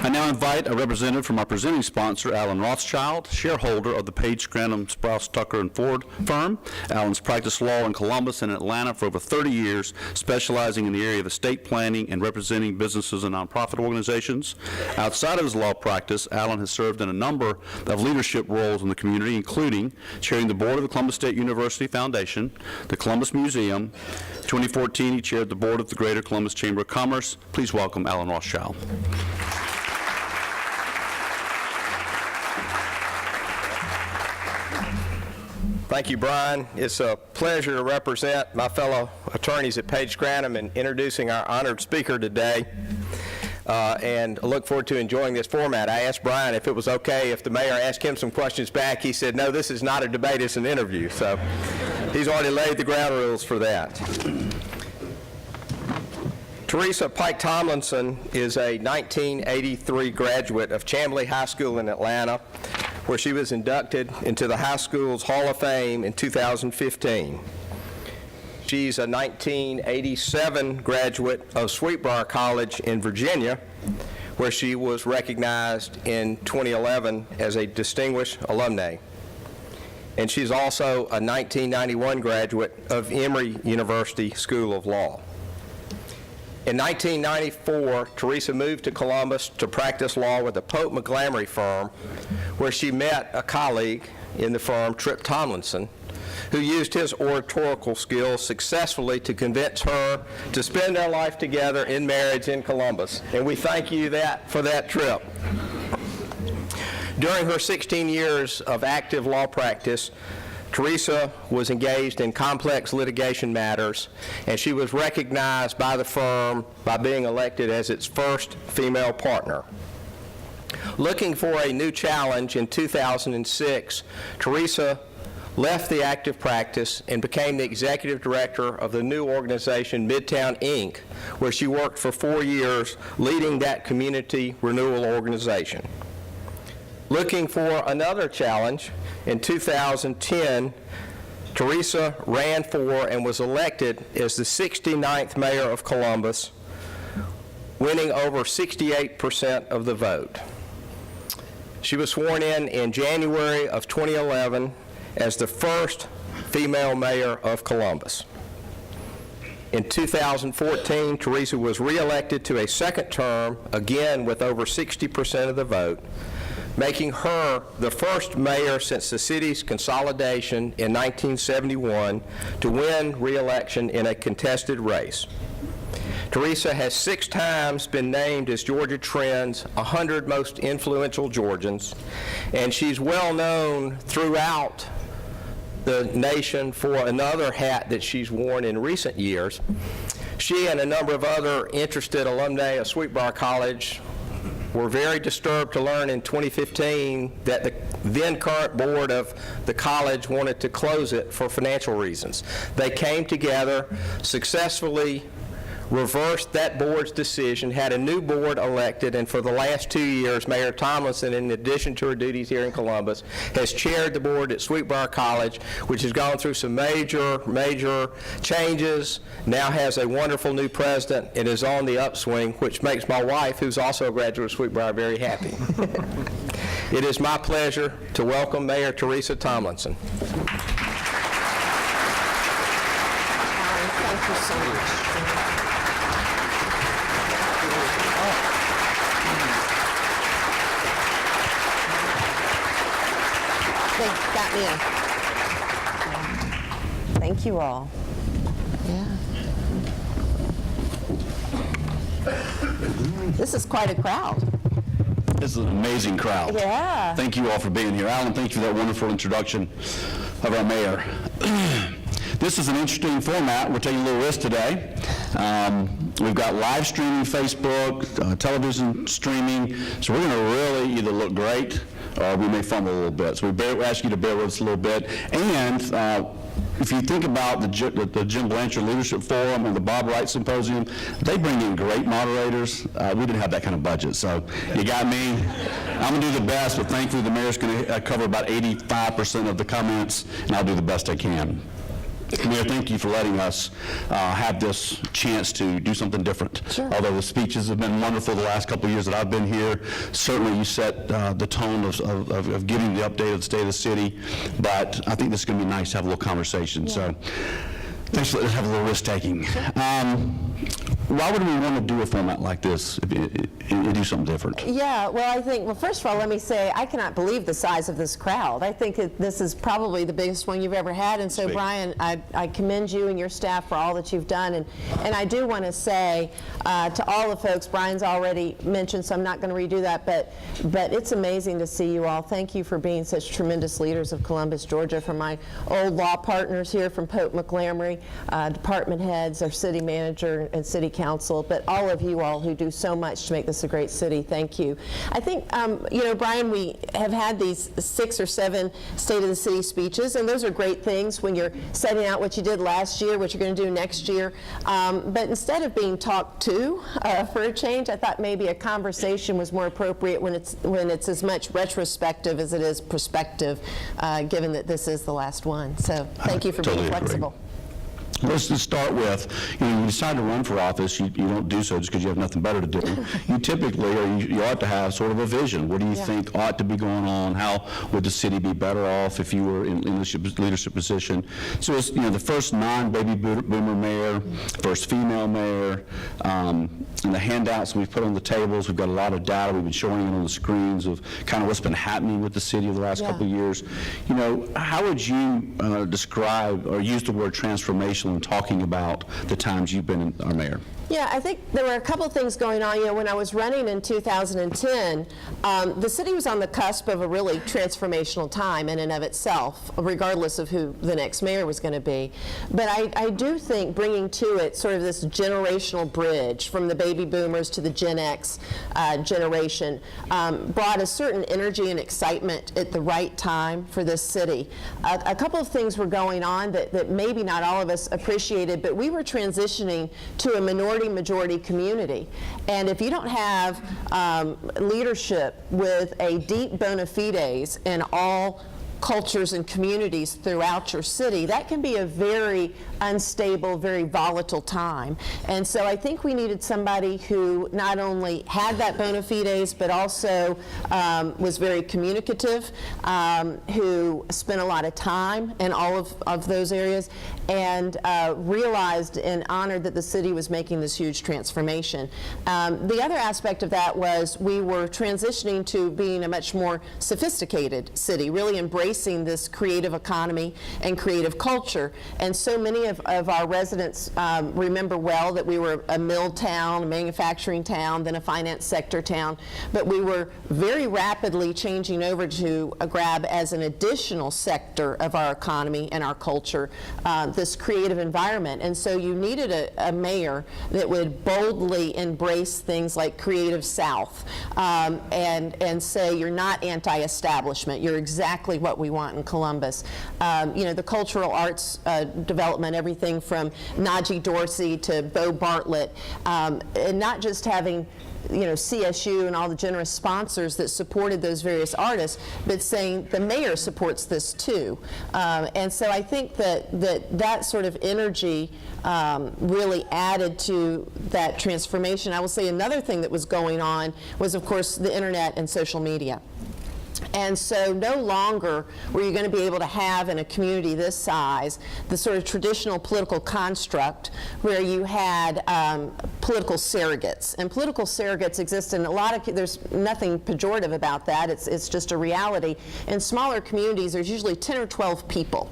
I now invite a representative from our presenting sponsor, Alan Rothschild, shareholder of the Page, Scranton, Sprouse, Tucker, and Ford firm. Alan's practiced law in Columbus and Atlanta for over 30 years, specializing in the area of estate planning and representing businesses and nonprofit organizations. Outside of his law practice, Alan has served in a number of leadership roles in the community, including chairing the board of the Columbus State University Foundation, the Columbus Museum. In 2014, he chaired the board of the Greater Columbus Chamber of Commerce. Please welcome Alan Rothschild. Thank you, Brian. It's a pleasure to represent my fellow attorneys at Page Scranton in introducing our honored speaker today, and I look forward to enjoying this format. I asked Brian if it was okay if the mayor asked him some questions back. He said, no, this is not a debate, it's an interview. So he's already laid the ground rules for that. Teresa Pike Tomlinson is a 1983 graduate of Chamblee High School in Atlanta, where she was inducted into the high school's Hall of Fame in 2015. She's a 1987 graduate of Sweetbriar College in Virginia, where she was recognized in 2011 as a distinguished alumni. And she's also a 1991 graduate of Emory University School of Law. In 1994, Teresa moved to Columbus to practice law with the Pope McGlamry firm, where she met a colleague in the firm, Trip Tomlinson, who used his oratorical skills successfully to convince her to spend their life together in marriage in Columbus. And we thank you for that trip. During her 16 years of active law practice, Teresa was engaged in complex litigation matters, and she was recognized by the firm by being elected as its first female partner. Looking for a new challenge in 2006, Teresa left the active practice and became the executive director of the new organization Midtown Inc., where she worked for 4 years leading that community renewal organization. Looking for another challenge, in 2010, Teresa ran for and was elected as the 69th mayor of Columbus, winning over 68% of the vote. She was sworn in January of 2011 as the first female mayor of Columbus. In 2014, Teresa was re-elected to a second term, again with over 60% of the vote, making her the first mayor since the city's consolidation in 1971 to win re-election in a contested race. Teresa has 6 times been named as Georgia Trend's 100 Most Influential Georgians, and she's well known throughout the nation for another hat that she's worn in recent years. She and a number of other interested alumni of Sweetbriar College were very disturbed to learn in 2015 that the then current board of the college wanted to close it for financial reasons. They came together, successfully reversed that board's decision, had a new board elected, and for the last 2 years, Mayor Tomlinson, in addition to her duties here in Columbus, has chaired the board at Sweetbriar College, which has gone through some major changes, now has a wonderful new president, and is on the upswing, which makes my wife, who's also a graduate of Sweetbriar, very happy. It is my pleasure to welcome Mayor Teresa Tomlinson. Thank you so much. They got me in. Thank you all. Yeah. This is quite a crowd. This is an amazing crowd. Yeah. Thank you all for being here. Alan, thank you for that wonderful introduction of our mayor. This is an interesting format. We're taking a little risk today. We've got live streaming, Facebook, television streaming, so we're going to really either look great or we may fumble a little bit. So we ask you to bear with us a little bit. And if you think about the Jim Blanchard Leadership Forum and the Bob Wright Symposium, they bring in great moderators. We didn't have that kind of budget, so you got me. I'm going to do the best, but thankfully the mayor's going to cover about 85% of the comments, and I'll do the best I can. Mayor, thank you for letting us have this chance to do something different. Sure. Although the speeches have been wonderful the last couple of years that I've been here, certainly you set the tone of giving the update of the state of the city, but I think this is going to be nice to have a little conversation. So thanks for letting us have a little risk-taking. Why would we want to do a format like this and do something different? Yeah, well, I think, well, first of all, let me say, I cannot believe the size of this crowd. I think this is probably the biggest one you've ever had, and so, Sweet. Brian, I commend you and your staff for all that you've done, and I do want to say to all the folks, Brian's already mentioned, so I'm not going to redo that, but it's amazing to see you all. Thank you for being such tremendous leaders of Columbus, Georgia, from my old law partners here from Pope McLamry, department heads, our city manager, and city council, but all of you all who do so much to make this a great city, thank you. I think, you know, Brian, we have had these 6 or 7 State of the City speeches, and those are great things when you're setting out what you did last year, what you're going to do next year. But instead of being talked to for a change, I thought maybe a conversation was more appropriate when it's as much retrospective as it is prospective, given that this is the last one. So thank you for Totally being agree. flexible. Let's just start with, you know, when you decide to run for office, you don't do so just because you have nothing better to do. You typically, or you ought to have sort of a vision. What do you think ought to be going on? How would the city be better off if you were in leadership position? So it's, you know, the first non-baby boomer mayor, first female mayor, and the handouts we've put on the tables, we've got a lot of data we've been showing it on the screens of kind of what's been happening with the city over the last couple of years. You know, how would you describe or use the word transformational in talking about the times you've been our mayor? Yeah, I think there were a couple of things going on. You know, when I was running in 2010, the city was on the cusp of a really transformational time in and of itself, regardless of who the next mayor was going to be. But I do think bringing to it sort of this generational bridge from the baby boomers to the Gen X generation brought a certain energy and excitement at the right time for this city. A couple of things were going on that maybe not all of us appreciated, but we were transitioning to a majority community. And if you don't have leadership with a deep bona fides in all cultures and communities throughout your city, that can be a very unstable, very volatile time. And so I think we needed somebody who not only had that bona fides, but also was very communicative, who spent a lot of time in all of those areas, and realized and honored that the city was making this huge transformation. The other aspect of that was we were transitioning to being a much more sophisticated city, really embracing this creative economy and creative culture. And so many of our residents remember well that we were a mill town, a manufacturing town, then a finance sector town, but we were very rapidly changing over to grab as an additional sector of our economy and our culture this creative environment. And so you needed a mayor that would boldly embrace things like Creative South and say you're not anti-establishment, you're exactly what we want in Columbus. You know, the cultural arts development, everything from Najee Dorsey to Bo Bartlett, and not just having, you know, CSU and all the generous sponsors that supported those various artists, but saying the mayor supports this too. And so I think that sort of energy really added to that transformation. I will say another thing that was going on was, of course, the internet and social media. And so no longer were you going to be able to have in a community this size the sort of traditional political construct where you had political surrogates. And political surrogates exist in a lot of, there's nothing pejorative about that, it's just a reality. In smaller communities, there's usually 10 or 12 people.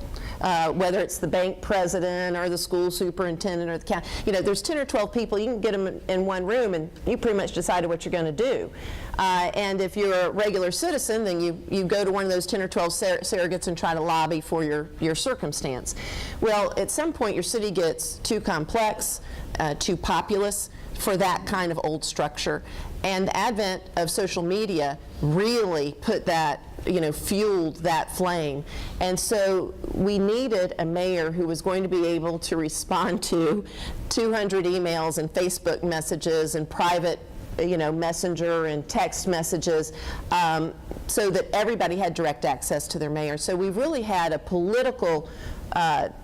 Whether it's the bank president or the school superintendent or the county, you know, there's 10 or 12 people, you can get them in one room and you pretty much decided what you're going to do. And if you're a regular citizen, then you go to one of those 10 or 12 surrogates and try to lobby for your circumstance. Well, at some point your city gets too complex, too populous for that kind of old structure. And the advent of social media really put that, you know, fueled that flame. And so we needed a mayor who was going to be able to respond to 200 emails and Facebook messages and private messenger and text messages, so that everybody had direct access to their mayor. So we've really had a political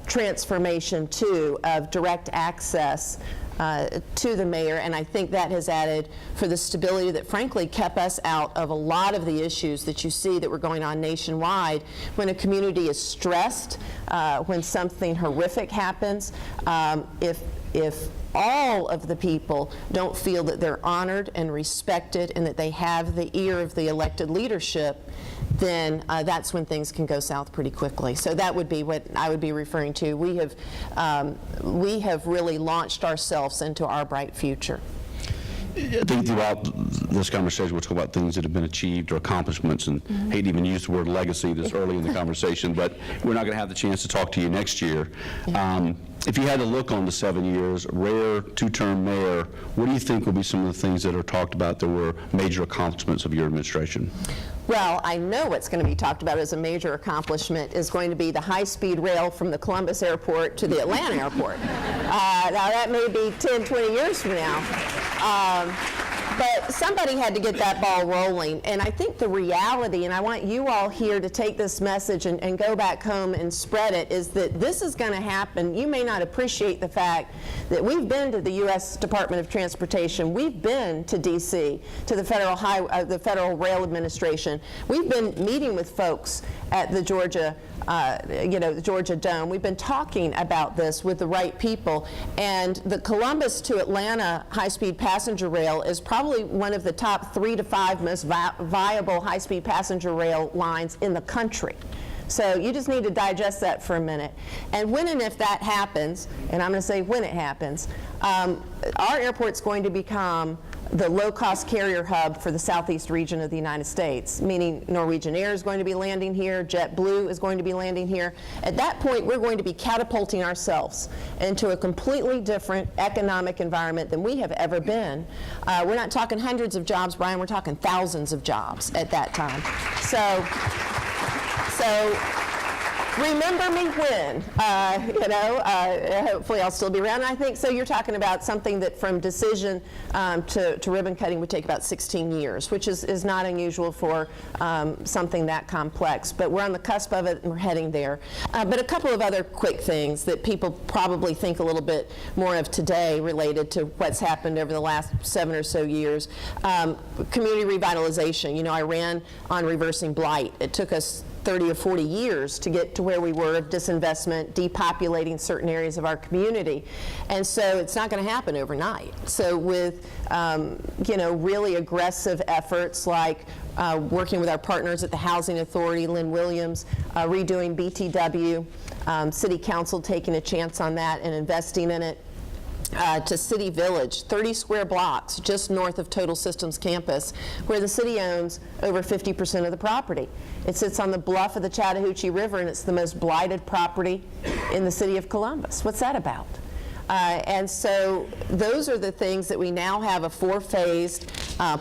transformation, too, of direct access to the mayor, and I think that has added for the stability that frankly kept us out of a lot of the issues that you see that were going on nationwide. When a community is stressed, when something horrific happens, if all of the people don't feel that they're honored and respected and that they have the ear of the elected leadership, then that's when things can go south pretty quickly. So that would be what I would be referring to. We have really launched ourselves into our bright future. I think throughout this conversation, we'll talk about things that have been achieved or accomplishments, and hate to even use the word legacy this early in the conversation, but we're not going to have the chance to talk to you next year. If you had to look on the 7 years, rare two-term mayor, what do you think will be some of the things that are talked about that were major accomplishments of your administration? Well, I know what's going to be talked about as a major accomplishment is going to be the high-speed rail from the Columbus airport to the Atlanta airport. Now, that may be 10, 20 years from now. But somebody had to get that ball rolling, and I think the reality, and I want you all here to take this message and go back home and spread it, is that this is going to happen. You may not appreciate the fact that we've been to the U.S. Department of Transportation, we've been to D.C., to the Federal Rail Administration, we've been meeting with folks at the Georgia the Georgia Dome. We've been talking about this with the right people, and the Columbus to Atlanta high-speed passenger rail is probably one of the top 3 to 5 most viable high-speed passenger rail lines in the country. So you just need to digest that for a minute. And when and if that happens, and I'm going to say when it happens, our airport's going to become the low-cost carrier hub for the southeast region of the United States, meaning Norwegian Air is going to be landing here, JetBlue is going to be landing here. At that point, we're going to be catapulting ourselves into a completely different economic environment than we have ever been. We're not talking hundreds of jobs, Brian, we're talking thousands of jobs at that time. So remember me when, hopefully I'll still be around. And I think, so you're talking about something that from decision to ribbon cutting would take about 16 years, which is not unusual for something that complex. But we're on the cusp of it and we're heading there. But a couple of other quick things that people probably think a little bit more of today related to what's happened over the last 7 or so years. Community revitalization. I ran on reversing blight. It took us 30 or 40 years to get to where we were of disinvestment, depopulating certain areas of our community. And so it's not going to happen overnight. So with, really aggressive efforts like working with our partners at the Housing Authority, Lynn Williams, redoing BTW, City Council taking a chance on that and investing in it, to City Village, 30 square blocks just north of Total Systems campus, where the city owns over 50% of the property. It sits on the bluff of the Chattahoochee River, and it's the most blighted property in the city of Columbus. What's that about? And so those are the things that we now have a 4-phased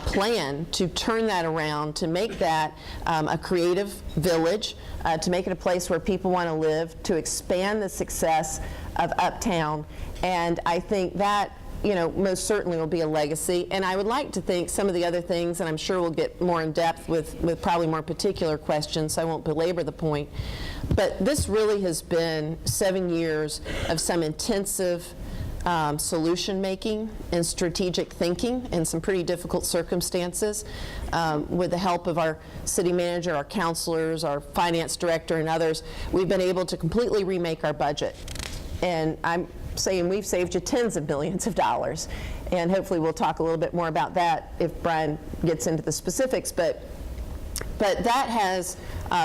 plan to turn that around, to make that a creative village, to make it a place where people want to live, to expand the success of Uptown. And I think that, most certainly will be a legacy. And I would like to think some of the other things, and I'm sure we'll get more in depth with probably more particular questions, so I won't belabor the point. But this really has been 7 years of some intensive solution making and strategic thinking in some pretty difficult circumstances, with the help of our city manager, our councilors, our finance director, and others. We've been able to completely remake our budget. And I'm saying we've saved you tens of millions of dollars. And hopefully we'll talk a little bit more about that if Brian gets into the specifics. But that has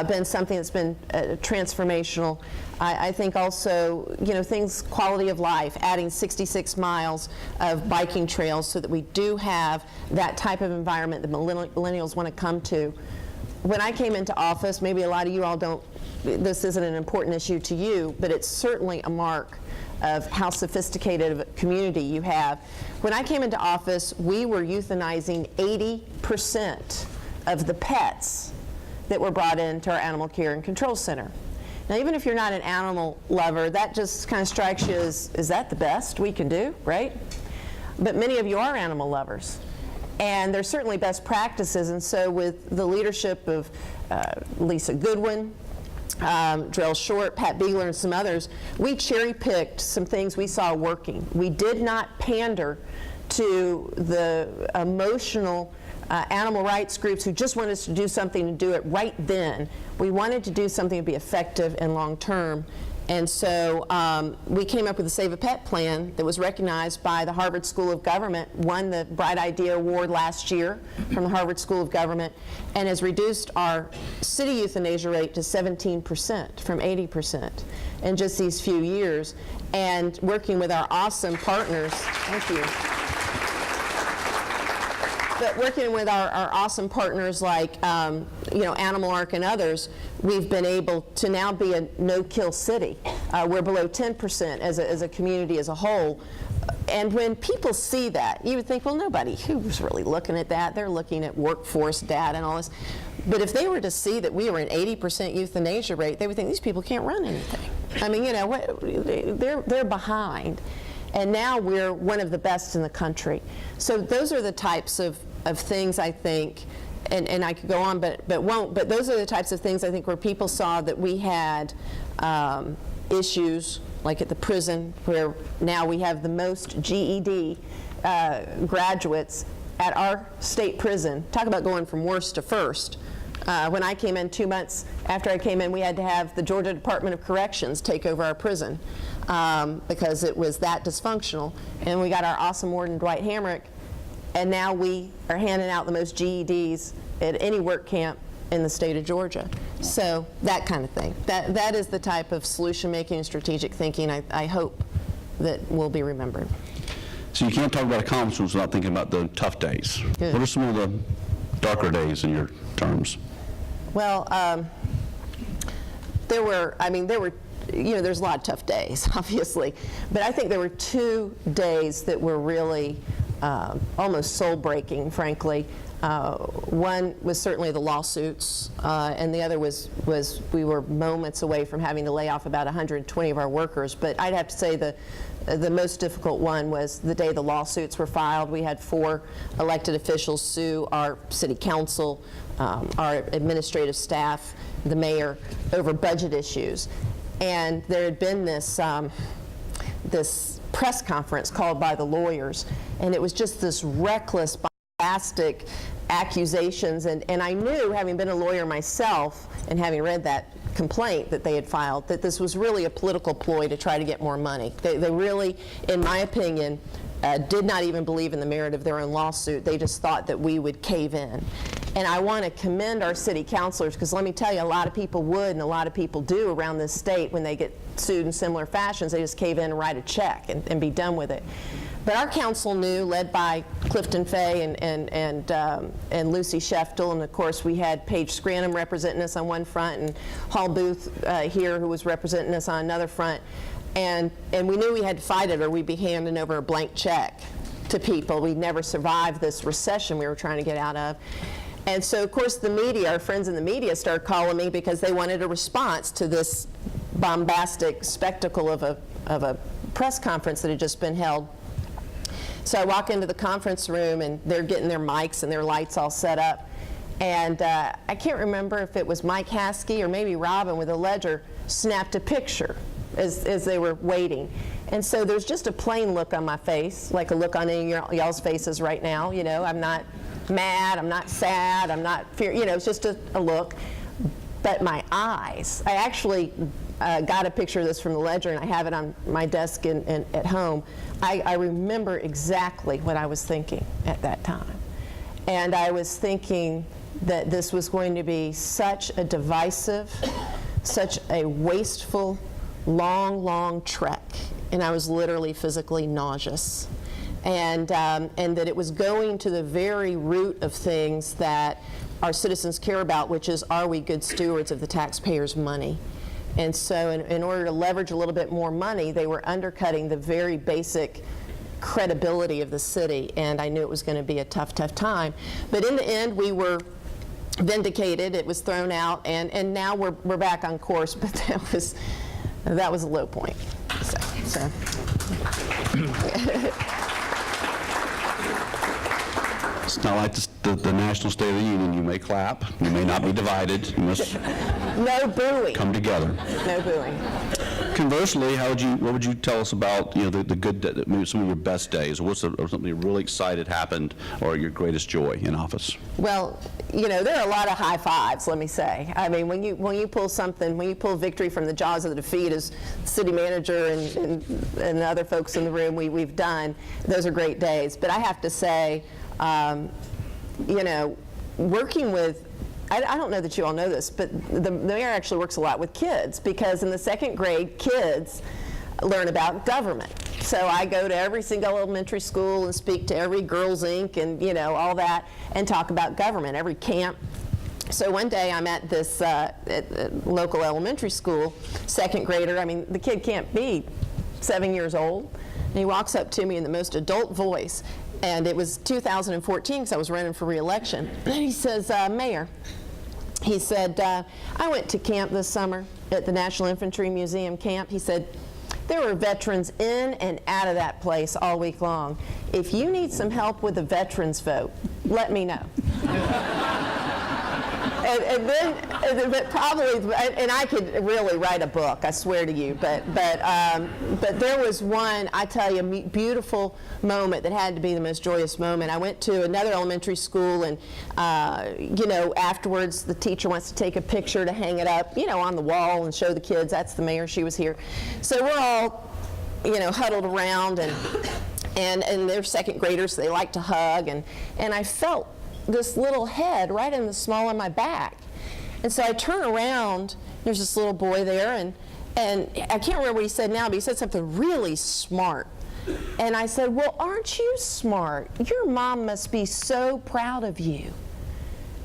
been something that's been transformational. I think also, things, quality of life, adding 66 miles of biking trails so that we do have that type of environment that millennials want to come to. When I came into office, maybe a lot of you all don't, this isn't an important issue to you, but it's certainly a mark of how sophisticated of a community you have. When I came into office, we were euthanizing 80% of the pets that were brought into our animal care and control center. Now, even if you're not an animal lover, that just kind of strikes you as, is that the best we can do, right? But many of you are animal lovers. And there's certainly best practices, and so with the leadership of Lisa Goodwin, Drell Short, Pat Beegler, and some others, we cherry-picked some things we saw working. We did not pander to the emotional animal rights groups who just wanted us to do something and do it right then. We wanted to do something to be effective and long-term. And so we came up with the Save a Pet plan that was recognized by the Harvard School of Government, won the Bright Idea Award last year from the Harvard School of Government, and has reduced our city euthanasia rate to 17% from 80% in just these few years. And working with our awesome partners, thank you. But working with our awesome partners like Animal Ark and others, we've been able to now be a no-kill city. We're below 10% as a community as a whole. And when people see that, you would think, well, nobody who's really looking at that. They're looking at workforce data and all this. But if they were to see that we were an 80% euthanasia rate, they would think these people can't run anything. I mean, they're behind. And now we're one of the best in the country. So those are the types of things I think, and I could go on but won't, but those are the types of things I think where people saw that we had issues, like at the prison, where now we have the most GED graduates at our state prison. Talk about going from worst to first. When I came in 2 months after I came in, we had to have the Georgia Department of Corrections take over our prison because it was that dysfunctional. And we got our awesome warden, Dwight Hamrick, and now we are handing out the most GEDs at any work camp in the state of Georgia. So that kind of thing. That is the type of solution-making and strategic thinking I hope that will be remembered. So you can't talk about accomplishments without thinking about the tough days. Good. What are some of the darker days in your terms? Well, there's a lot of tough days, obviously, but I think there were 2 days that were really almost soul-breaking, frankly. One was certainly the lawsuits, and the other was we were moments away from having to lay off about 120 of our workers. But I'd have to say the most difficult one was the day the lawsuits were filed. We had 4 elected officials sue our city council, our administrative staff, the mayor, over budget issues. And there had been this press conference called by the lawyers, and it was just this reckless, bombastic accusations. And I knew, having been a lawyer myself and having read that complaint that they had filed, that this was really a political ploy to try to get more money. They really, in my opinion, did not even believe in the merit of their own lawsuit. They just thought that we would cave in. And I want to commend our city councilors, because let me tell you, a lot of people would and a lot of people do around this state when they get sued in similar fashions. They just cave in and write a check and be done with it. But our council knew, led by Clifton Fay and Lucy Sheftel, and of course we had Paige Scranum representing us on one front, and Hall Booth here, who was representing us on another front. And we knew we had to fight it, or we'd be handing over a blank check to people. We'd never survive this recession we were trying to get out of. And so, of course, the media, our friends in the media, started calling me because they wanted a response to this bombastic spectacle of a press conference that had just been held. So I walk into the conference room, and they're getting their mics and their lights all set up. And I can't remember if it was Mike Haskey or maybe Robin with a ledger snapped a picture as they were waiting. And so there's just a plain look on my face, like a look on any of y'all's faces right now. You know, I'm not mad, I'm not sad, I'm not it's just a look. But my eyes, I actually got a picture of this from the ledger, and I have it on my desk at home. I remember exactly what I was thinking at that time. And I was thinking that this was going to be such a divisive, such a wasteful, long trek. And I was literally physically nauseous. And that it was going to the very root of things that our citizens care about, which is, are we good stewards of the taxpayers' money? And so in order to leverage a little bit more money, they were undercutting the very basic credibility of the city, and I knew it was going to be a tough time. But in the end, we were vindicated. It was thrown out, and now we're back on course, but that was a low point. So. It's not like the National State of the Union. You may clap, you may not be divided. You must No booing. come together. No booing. Conversely, what would you tell us about, you know, the good, maybe some of your best days, or something you're really excited happened, or your greatest joy in office? Well, you know, there are a lot of high fives, let me say. I mean, when you pull something, when you pull victory from the jaws of the defeat, as city manager and other folks in the room we've done, those are great days. But I have to say, you know, working with, I don't know that you all know this, but the mayor actually works a lot with kids, because in the second grade, kids learn about government. So I go to every single elementary school and speak to every Girls Inc. and, you know, all that, and talk about government, every camp. So one day I'm at this local elementary school, second grader. I mean, the kid can't be 7 years old. And he walks up to me in the most adult voice, and it was 2014 because I was running for re-election. And he says, Mayor, he said, I went to camp this summer at the National Infantry Museum camp. He said, there were veterans in and out of that place all week long. If you need some help with the veterans vote, let me know. And then, but probably, and I could really write a book, I swear to you, but there was one, I tell you, beautiful moment that had to be the most joyous moment. I went to another elementary school, and you know, afterwards the teacher wants to take a picture to hang it up, you know, on the wall and show the kids, that's the mayor, she was here. So we're all, you know, huddled around, and they're second graders, so they like to hug, and I felt this little head right in the small of my back. And so I turn around, there's this little boy there, and I can't remember what he said now, but he said something really smart. And I said, well, aren't you smart? Your mom must be so proud of you.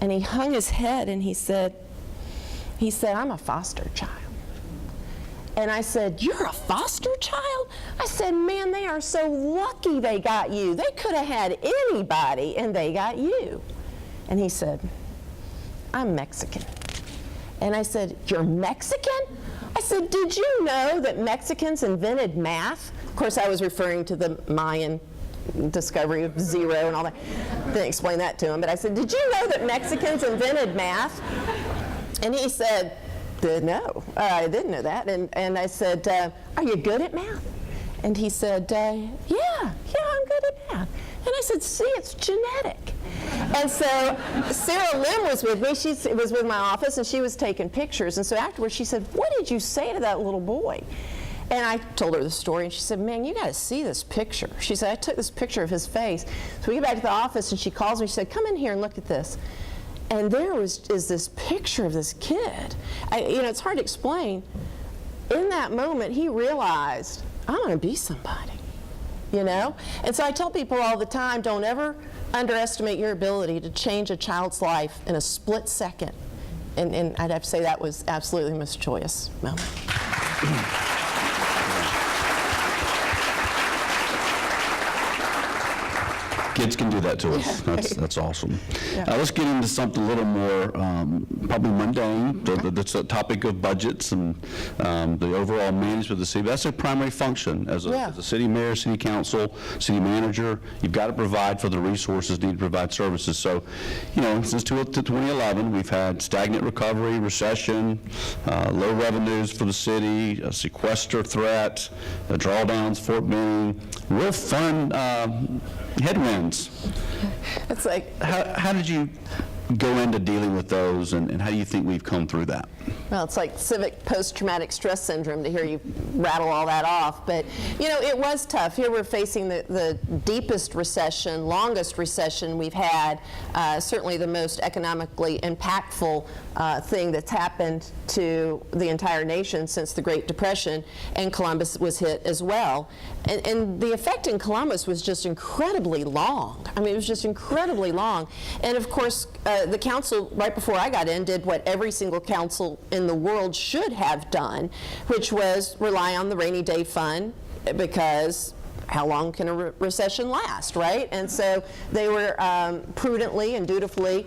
And he hung his head and he said, I'm a foster child. And I said, you're a foster child? I said, man, they are so lucky they got you. They could have had anybody, and they got you. And he said, I'm Mexican. And I said, you're Mexican? I said, did you know that Mexicans invented math? Of course, I was referring to the Mayan discovery of zero and all that. Didn't explain that to him, but I said, did you know that Mexicans invented math? And he said, no, I didn't know that. And I said, are you good at math? And he said, yeah, I'm good at math. And I said, see, it's genetic. And so Sarah Lim was with me. She was with my office, and she was taking pictures. And so afterwards, she said, what did you say to that little boy? And I told her the story, and she said, man, you got to see this picture. She said, I took this picture of his face. So we get back to the office, and she calls me. She said, come in here and look at this. And there is this picture of this kid. You know, it's hard to explain. In that moment, he realized, I'm going to be somebody, you know? And so I tell people all the time, don't ever underestimate your ability to change a child's life in a split second. And I'd have to say that was absolutely the most joyous moment. Kids can do that to us. That's awesome. Yeah. Let's get into something a little more probably mundane. That's the topic of budgets and the overall management of the city. That's a primary function as a city mayor, city council, city manager. You've got to provide for the resources needed to provide services. So, you know, since 2011, we've had stagnant recovery, recession, low revenues for the city, a sequester threat, drawdowns, Fort Benning, real fun headwinds. It's like, how did you go into dealing with those, and how do you think we've come through that? well, it's like civic post-traumatic stress syndrome to hear you rattle all that off. But, you know, it was tough. Here we're facing the deepest recession, longest recession we've had, certainly the most economically impactful thing that's happened to the entire nation since the Great Depression, and Columbus was hit as well. And the effect in Columbus was just incredibly long. I mean, it was just incredibly long. And of course, the council, right before I got in, did what every single council in the world should have done, which was rely on the rainy day fund, because how long can a recession last, right? And so they were prudently and dutifully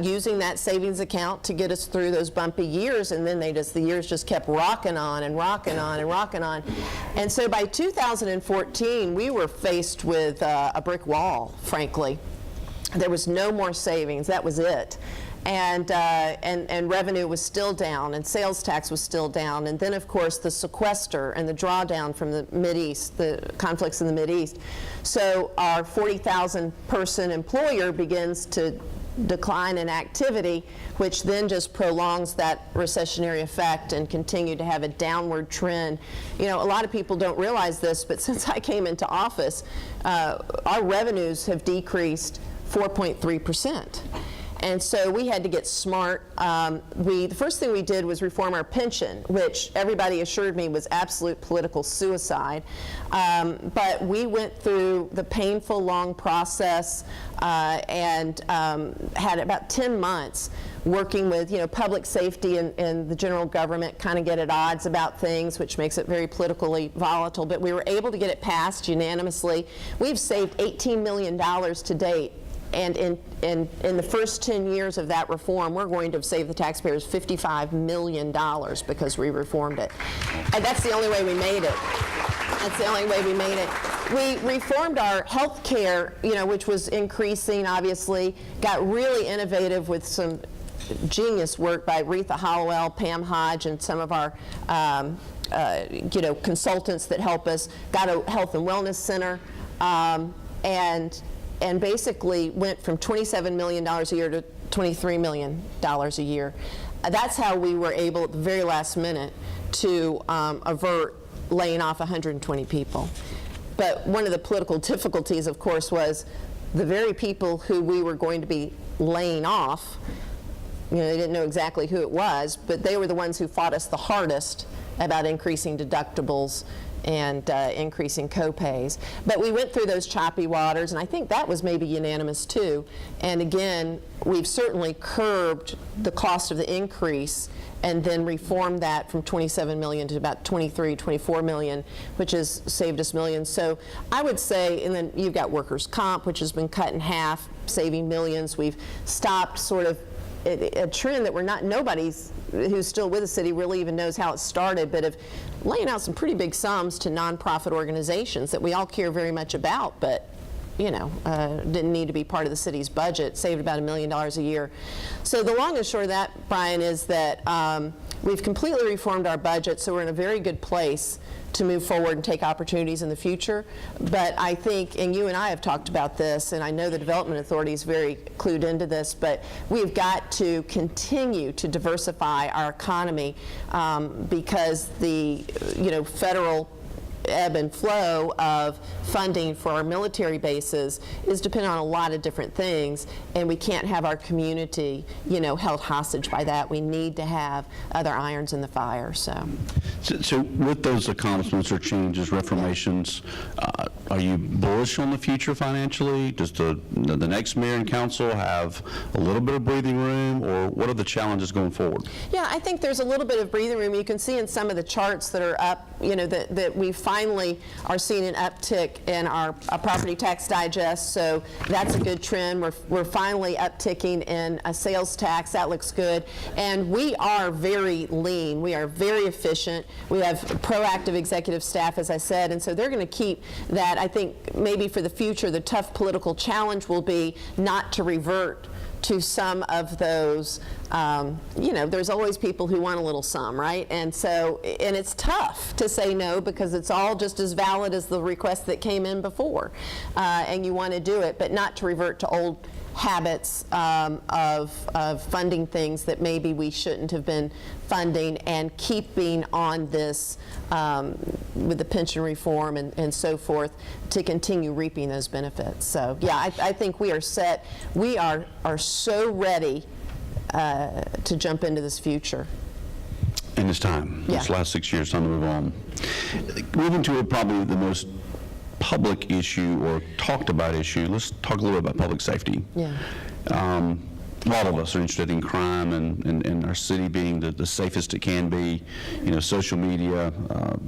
using that savings account to get us through those bumpy years, and then the years just kept rocking on and rocking on and rocking on. And so by 2014, we were faced with a brick wall, frankly. There was no more savings. That was it. And revenue was still down, and sales tax was still down. And then, of course, the sequester and the drawdown from the Mideast, the conflicts in the Mideast. So our 40,000 person employer begins to decline in activity, which then just prolongs that recessionary effect and continue to have a downward trend. You know, a lot of people don't realize this, but since I came into office, our revenues have decreased 4.3%. And so we had to get smart. The first thing we did was reform our pension, which everybody assured me was absolute political suicide. But we went through the painful, long process and had about 10 months working with, you know, public safety and the general government kind of get at odds about things, which makes it very politically volatile. But we were able to get it passed unanimously. We've saved $18 million to date. And in the first 10 years of that reform, we're going to have saved the taxpayers $55 million because we reformed it. And that's the only way we made it. That's the only way we made it. We reformed our health care, you know, which was increasing, obviously, got really innovative with some genius work by Aretha Hollowell, Pam Hodge, and some of our you know, consultants that help us. Got a health and wellness center, and basically went from $27 million a year to $23 million a year. That's how we were able at the very last minute to avert laying off 120 people. But one of the political difficulties, of course, was the very people who we were going to be laying off, you know, they didn't know exactly who it was, but they were the ones who fought us the hardest about increasing deductibles and increasing co-pays. But we went through those choppy waters, and I think that was maybe unanimous too. And again, we've certainly curbed the cost of the increase and then reformed that from 27 million to about 23, 24 million, which has saved us millions. So I would say, and then you've got workers' comp, which has been cut in half, saving millions. We've stopped sort of a trend that we're not, nobody's who's still with the city really even knows how it started, but of laying out some pretty big sums to nonprofit organizations that we all care very much about, but you know, didn't need to be part of the city's budget, saved about $1 million a year. So the long and short of that, Brian, is that we've completely reformed our budget, so we're in a very good place to move forward and take opportunities in the future. But I think, and you and I have talked about this, and I know the Development Authority is very clued into this, but we've got to continue to diversify our economy because the, you know, federal ebb and flow of funding for our military bases is dependent on a lot of different things, and we can't have our community, you know, held hostage by that. We need to have other irons in the fire. So with those accomplishments or changes, reformations, are you bullish on the future financially? Does the next mayor and council have a little bit of breathing room, or what are the challenges going forward? Yeah, I think there's a little bit of breathing room. You can see in some of the charts that are up, you know, that we finally are seeing an uptick in our property tax digest, so that's a good trend. We're finally upticking in a sales tax. That looks good. And we are very lean. We are very efficient. We have proactive executive staff, as I said, and so they're going to keep that. I think maybe for the future, the tough political challenge will be not to revert to some of those, you know, there's always people who want a little some, right? And so, and it's tough to say no because it's all just as valid as the request that came in before, and you want to do it, but not to revert to old habits of funding things that maybe we shouldn't have been funding, and keeping on this with the pension reform and so forth to continue reaping those benefits. So yeah, I think we are set. We are so ready to jump into this future. And it's time. Yeah. This last 6 years, time to move on. Moving to probably the most public issue or talked about issue, let's talk a little bit about public safety. Yeah. A lot of us are interested in crime and our city being the safest it can be. You know, social media,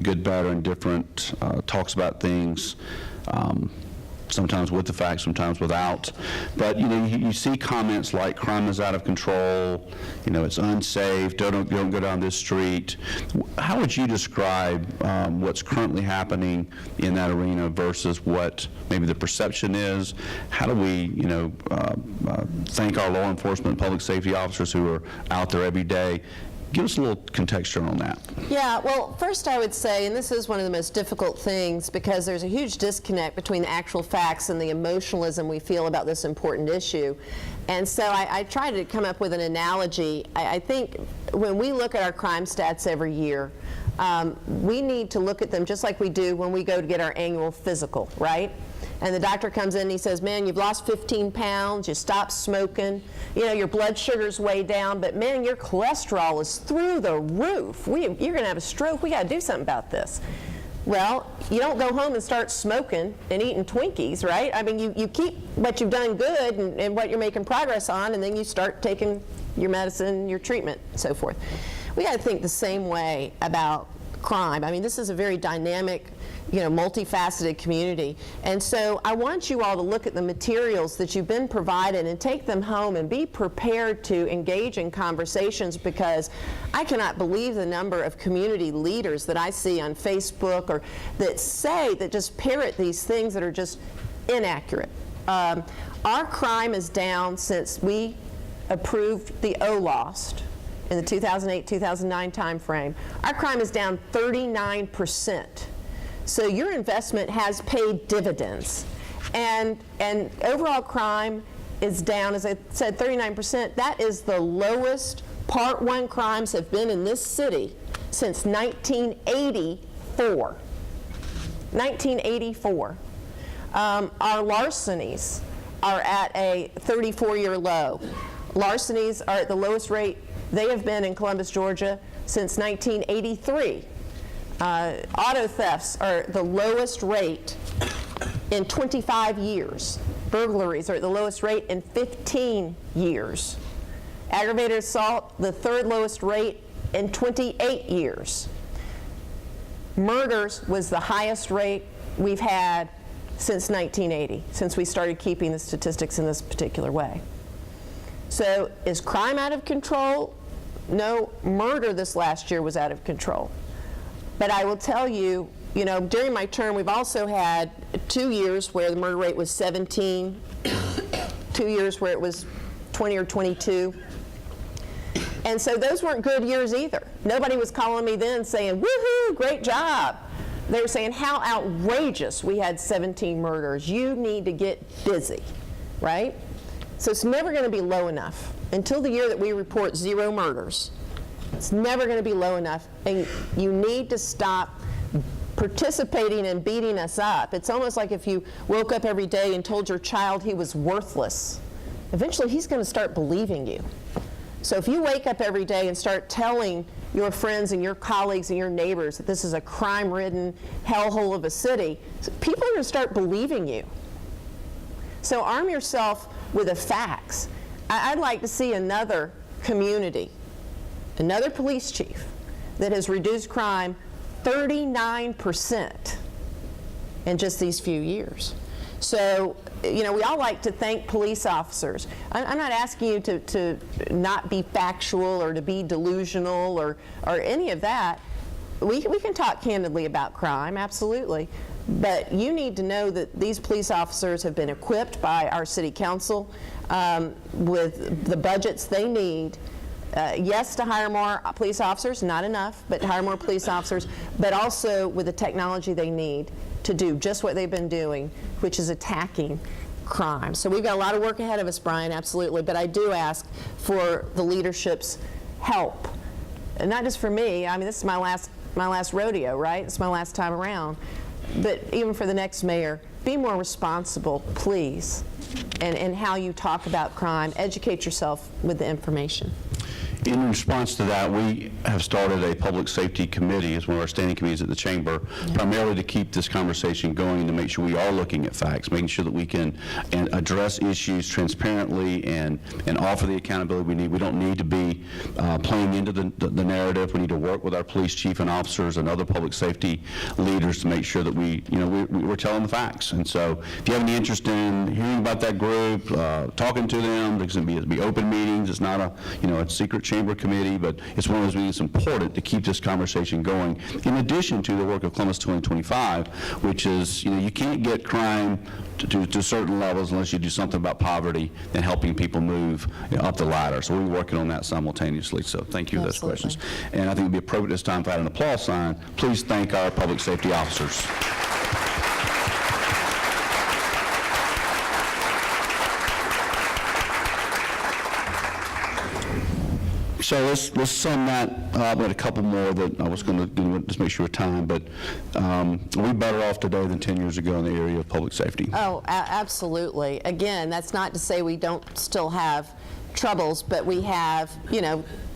good, bad, or indifferent, talks about things. sometimes with the facts, sometimes without. But, you know, you see comments like crime is out of control, you know, it's unsafe, don't go down this street. How would you describe what's currently happening in that arena versus what maybe the perception is? How do we, you know, thank our law enforcement, public safety officers who are out there every day? Give us a little contexture on that. Yeah, well, first I would say, and this is one of the most difficult things because there's a huge disconnect between the actual facts and the emotionalism we feel about this important issue. And so I tried to come up with an analogy. I think when we look at our crime stats every year, we need to look at them just like we do when we go to get our annual physical, right? And the doctor comes in and he says, man, you've lost 15 pounds, you stopped smoking, you know, your blood sugar's way down, but man, your cholesterol is through the roof. You're going to have a stroke. We got to do something about this. Well, you don't go home and start smoking and eating Twinkies, right? I mean, you keep what you've done good and what you're making progress on, and then you start taking your medicine, your treatment, and so forth. We got to think the same way about crime. I mean, this is a very dynamic, you know, multifaceted community. And so I want you all to look at the materials that you've been provided and take them home and be prepared to engage in conversations, because I cannot believe the number of community leaders that I see on Facebook or that just parrot these things that are just inaccurate. Our crime is down since we approved the OLOST in the 2008-2009 timeframe. Our crime is down 39%. So your investment has paid dividends. And overall crime is down, as I said, 39%. That is the lowest Part 1 crimes have been in this city since 1984. 1984. Our larcenies are at a 34-year low. Larcenies are at the lowest rate they have been in Columbus, Georgia since 1983. Auto thefts are at the lowest rate in 25 years. Burglaries are at the lowest rate in 15 years. Aggravated assault, the third lowest rate in 28 years. Murders was the highest rate we've had since 1980, since we started keeping the statistics in this particular way. So is crime out of control? No, murder this last year was out of control. But I will tell you, you know, during my term, we've also had 2 years where the murder rate was 17, 2 years where it was 20 or 22. And so those weren't good years either. Nobody was calling me then saying, woohoo, great job. They were saying, how outrageous, we had 17 murders. You need to get busy, right? So it's never going to be low enough. Until the year that we report 0 murders, it's never going to be low enough. And you need to stop participating in beating us up. It's almost like if you woke up every day and told your child he was worthless. Eventually he's going to start believing you. So if you wake up every day and start telling your friends and your colleagues and your neighbors that this is a crime-ridden hellhole of a city, people are going to start believing you. So arm yourself with the facts. I'd like to see another community, another police chief that has reduced crime 39% in just these few years. So, you know, we all like to thank police officers. I'm not asking you to not be factual or to be delusional or any of that. We can talk candidly about crime, absolutely. But you need to know that these police officers have been equipped by our city council with the budgets they need. Yes, to hire more police officers, not enough, but to hire more police officers, but also with the technology they need to do just what they've been doing, which is attacking crime. So we've got a lot of work ahead of us, Brian, absolutely, but I do ask for the leadership's help. And not just for me, I mean, this is my last rodeo, right? It's my last time around. But even for the next mayor, be more responsible, please, and how you talk about crime. Educate yourself with the information. In response to that, we have started a public safety committee as one of our standing committees at the Chamber, primarily to keep this conversation going, to make sure we are looking at facts, making sure that we can address issues transparently and offer the accountability we need. We don't need to be playing into the narrative. We need to work with our police chief and officers and other public safety leaders to make sure that we're telling the facts. And so if you have any interest in hearing about that group, talking to them, there's going to be open meetings. It's not a secret chamber committee, but it's one of those meetings that's important to keep this conversation going, in addition to the work of Columbus 2025, which is, you can't get crime to certain levels unless you do something about poverty and helping people move up the ladder. So we're working on that simultaneously. So thank you for those questions. And I think it would be appropriate this time if I had an applause sign. Please thank our public safety officers. So let's sum that up with a couple more that I was going to do, just make sure of time, but we're better off today than 10 years ago in the area of public safety. Oh, absolutely. Again, that's not to say we don't still have troubles, but we have,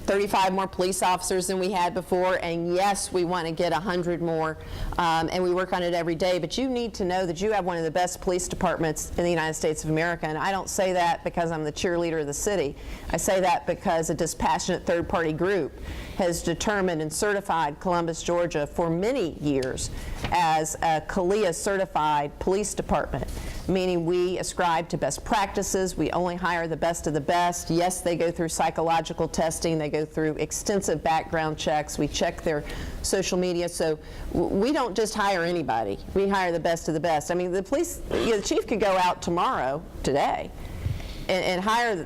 35 more police officers than we had before, and yes, we want to get 100 more, and we work on it every day, but you need to know that you have one of the best police departments in the United States of America, and I don't say that because I'm the cheerleader of the city. I say that because a dispassionate third-party group has determined and certified Columbus, Georgia for many years as a CALEA certified police department, meaning we ascribe to best practices. We only hire the best of the best. Yes, they go through psychological testing. They go through extensive background checks. We check their social media. So we don't just hire anybody. We hire the best of the best. I mean, the police, the chief could go out today, and hire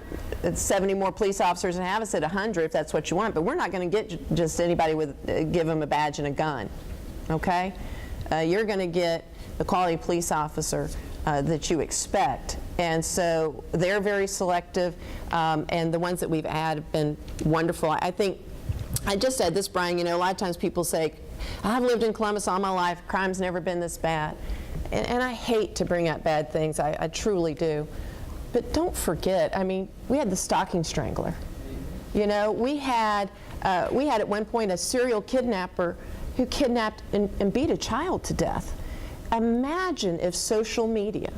70 more police officers and have us at 100 if that's what you want. But we're not going to get just anybody give them a badge and a gun, okay? You're going to get the quality police officer that you expect. And so they're very selective, and the ones that we've had have been wonderful. I think, I just said this, Brian, a lot of times people say, I've lived in Columbus all my life, crime's never been this bad. And I hate to bring up bad things, I truly do. But don't forget, we had the stocking strangler. We had at one point a serial kidnapper who kidnapped and beat a child to death. Imagine if social media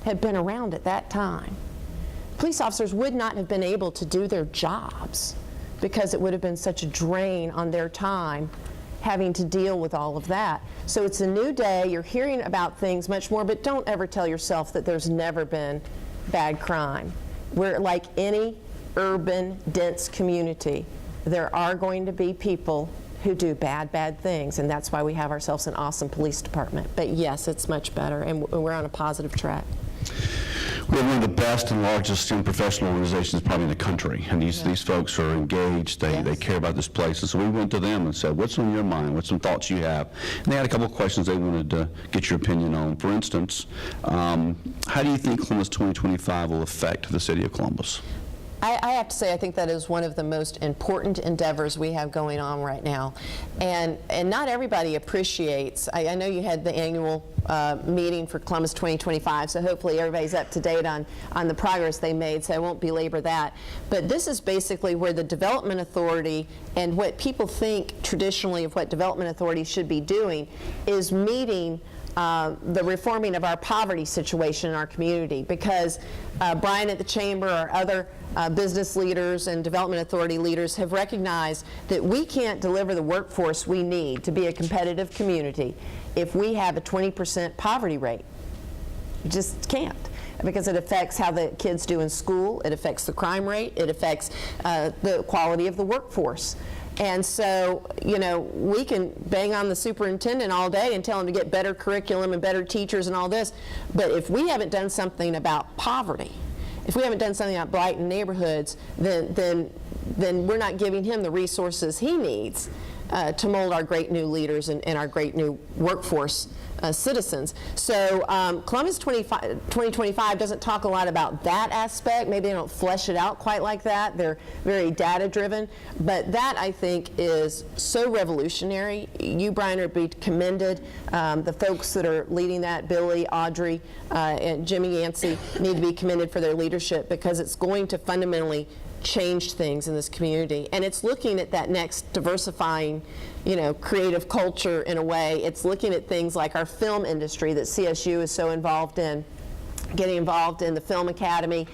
had been around at that time. Police officers would not have been able to do their jobs because it would have been such a drain on their time having to deal with all of that. So it's a new day. You're hearing about things much more, but don't ever tell yourself that there's never been bad crime. We're like any urban, dense community. There are going to be people who do bad things, and that's why we have ourselves an awesome police department. But yes, it's much better, and we're on a positive track. We have one of the best and largest young professional organizations probably in the country, and these folks are engaged, they care about this place, and so we went to them and said, what's on your mind, what's some thoughts you have? And they had a couple of questions they wanted to get your opinion on. For instance, how do you think Columbus 2025 will affect the city of Columbus? I have to say, I think that is one of the most important endeavors we have going on right now. And not everybody appreciates, I know you had the annual meeting for Columbus 2025, so hopefully everybody's up to date on the progress they made, so I won't belabor that. But this is basically where the Development Authority and what people think traditionally of what Development Authority should be doing is meeting the reforming of our poverty situation in our community, because Brian at the Chamber or other business leaders and Development Authority leaders have recognized that we can't deliver the workforce we need to be a competitive community if we have a 20% poverty rate. You just can't, because it affects how the kids do in school, it affects the crime rate, it affects the quality of the workforce. And so, we can bang on the superintendent all day and tell him to get better curriculum and better teachers and all this, but if we haven't done something about poverty, if we haven't done something about blight in neighborhoods, then we're not giving him the resources he needs to mold our great new leaders and our great new workforce citizens. So Columbus 2025 doesn't talk a lot about that aspect. Maybe they don't flesh it out quite like that. They're very data-driven. But that, I think, is so revolutionary. You, Brian, are to be commended. The folks that are leading that, Billy, Audrey, and Jimmy Yancey, need to be commended for their leadership, because it's going to fundamentally change things in this community. And it's looking at that next diversifying, creative culture in a way. It's looking at things like our film industry that CSU is so involved in, getting involved in the Film Academy.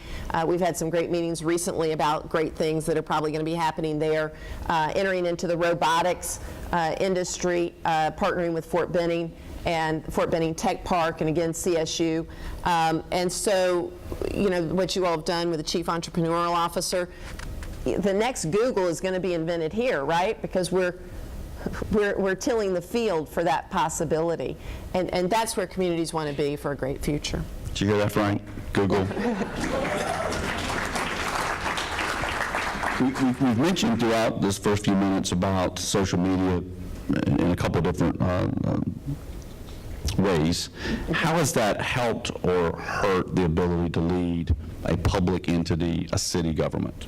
We've had some great meetings recently about great things that are probably going to be happening there. Entering into the robotics industry, partnering with Fort Benning and Fort Benning Tech Park, and again CSU. And so, what you all have done with the Chief Entrepreneurial Officer, the next Google is going to be invented here, right? Because we're tilling the field for that possibility. And that's where communities want to be for a great future. Did you hear that, Frank? Google. We've mentioned throughout this first few minutes about social media in a couple of different ways. How has that helped or hurt the ability to lead a public entity, a city government?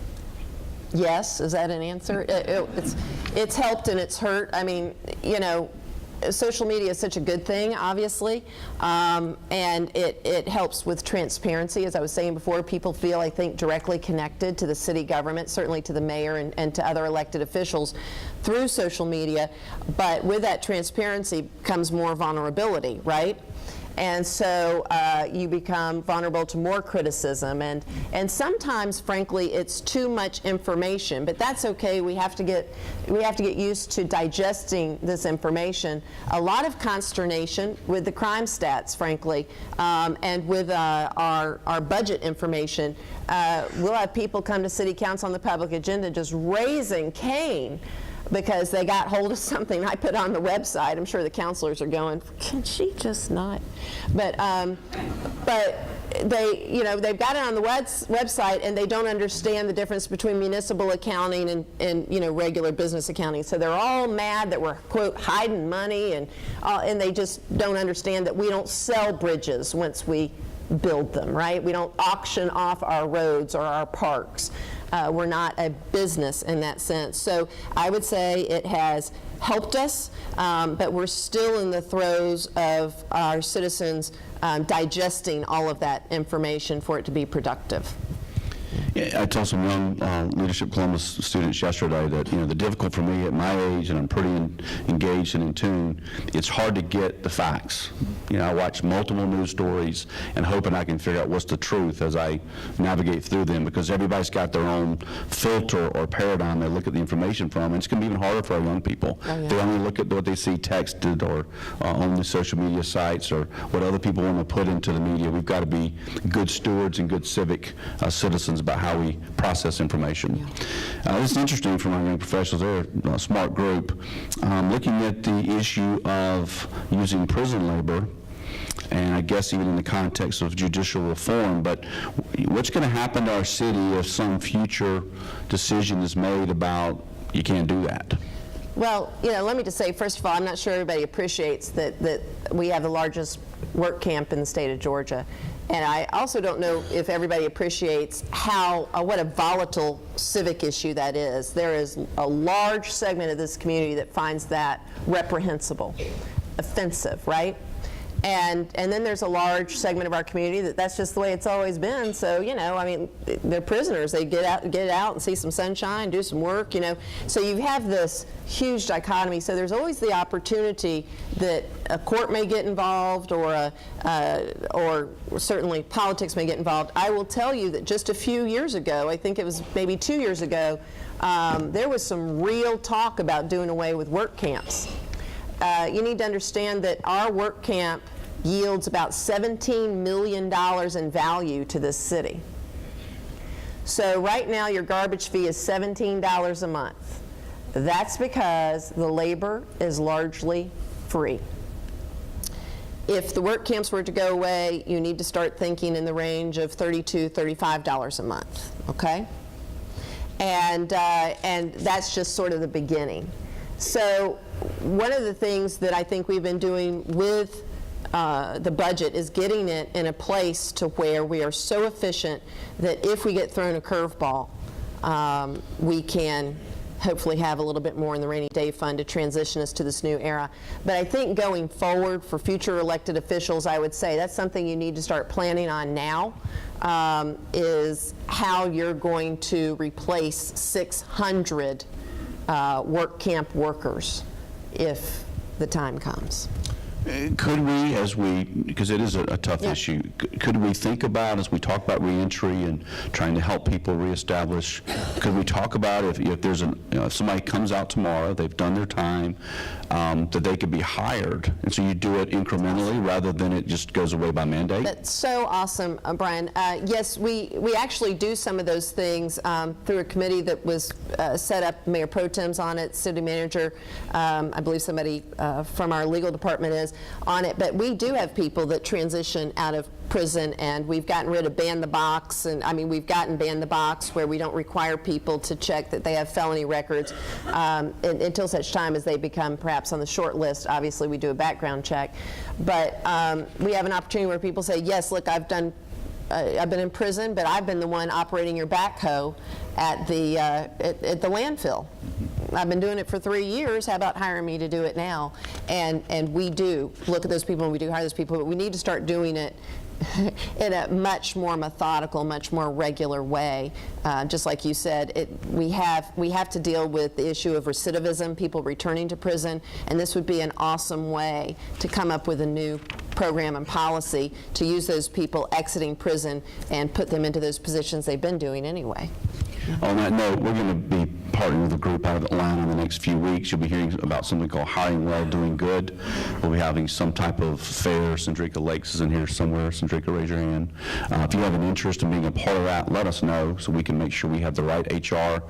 Yes, is that an answer? It's helped and it's hurt. I mean, social media is such a good thing, obviously, and it helps with transparency. As I was saying before, people feel, I think, directly connected to the city government, certainly to the mayor and to other elected officials through social media. But with that transparency comes more vulnerability, right? And so you become vulnerable to more criticism, and sometimes, frankly, it's too much information. But that's okay. We have to get used to digesting this information. A lot of consternation with the crime stats, frankly, and with our budget information. We'll have people come to City Council on the public agenda just raising Cain because they got hold of something I put on the website. I'm sure the counselors are going, can she just not? But they've got it on the website, and they don't understand the difference between municipal accounting and regular business accounting. So they're all mad that we're, quote, hiding money, and they just don't understand that we don't sell bridges once we build them, right? We don't auction off our roads or our parks. We're not a business in that sense. So I would say it has helped us, but we're still in the throes of our citizens digesting all of that information for it to be productive. Yeah, I told some young Leadership Columbus students yesterday that, the difficult for me at my age, and I'm pretty engaged and in tune, it's hard to get the facts. I watch multiple news stories and hoping I can figure out what's the truth as I navigate through them, because everybody's got their own filter or paradigm they look at the information from, and it's going to be even harder for our young people. Oh, yeah. They only look at what they see texted or on the social media sites or what other people want to put into the media. We've got to be good stewards and good civic citizens about how we process information. Yeah. This is interesting for my young professionals. They're a smart group. Looking at the issue of using prison labor, and I guess even in the context of judicial reform, but what's going to happen to our city if some future decision is made about you can't do that? Well, let me just say, first of all, I'm not sure everybody appreciates that we have the largest work camp in the state of Georgia. And I also don't know if everybody appreciates what a volatile civic issue that is. There is a large segment of this community that finds that reprehensible, offensive, right? And then there's a large segment of our community that's just the way it's always been. So, they're prisoners. They get out and see some sunshine, do some work, So you have this huge dichotomy. So there's always the opportunity that a court may get involved, or certainly politics may get involved. I will tell you that just a few years ago, I think it was maybe 2 years ago, there was some real talk about doing away with work camps. You need to understand that our work camp yields about $17 million in value to this city. So right now your garbage fee is $17 a month. That's because the labor is largely free. If the work camps were to go away, you need to start thinking in the range of $32, $35 a month, okay? And that's just sort of the beginning. So one of the things that I think we've been doing with the budget is getting it in a place to where we are so efficient that if we get thrown a curveball, we can hopefully have a little bit more in the rainy day fund to transition us to this new era. But I think going forward for future elected officials, I would say that's something you need to start planning on now, is how you're going to replace 600 work camp workers if the time comes. Could we, because it is a tough issue, could we think about, as we talk about reentry and trying to help people reestablish, could we talk about if there's if somebody comes out tomorrow, they've done their time, that they could be hired, and so you do it incrementally rather than it just goes away by mandate? That's so awesome, Brian. Yes, we actually do some of those things through a committee that was set up, Mayor Pro Tem's on it, city manager, I believe somebody from our legal department is on it, but we do have people that transition out of prison, and we've gotten rid of ban the box, and I mean we've gotten ban the box where we don't require people to check that they have felony records until such time as they become perhaps on the short list. Obviously we do a background check, but we have an opportunity where people say, yes, look, I've been in prison, but I've been the one operating your backhoe at the landfill. I've been doing it for 3 years. How about hiring me to do it now? And we do look at those people and we do hire those people, but we need to start doing it in a much more methodical, much more regular way. Just like you said, we have to deal with the issue of recidivism, people returning to prison, and this would be an awesome way to come up with a new program and policy to use those people exiting prison and put them into those positions they've been doing anyway. On that note, we're going to be partnering with a group out of Atlanta in the next few weeks. You'll be hearing about something called Hiring Well, Doing Good. We'll be having some type of fair. Centrica Lakes is in here somewhere. Centrica, raise your hand. If you have an interest in being a part of that, let us know so we can make sure we have the right HR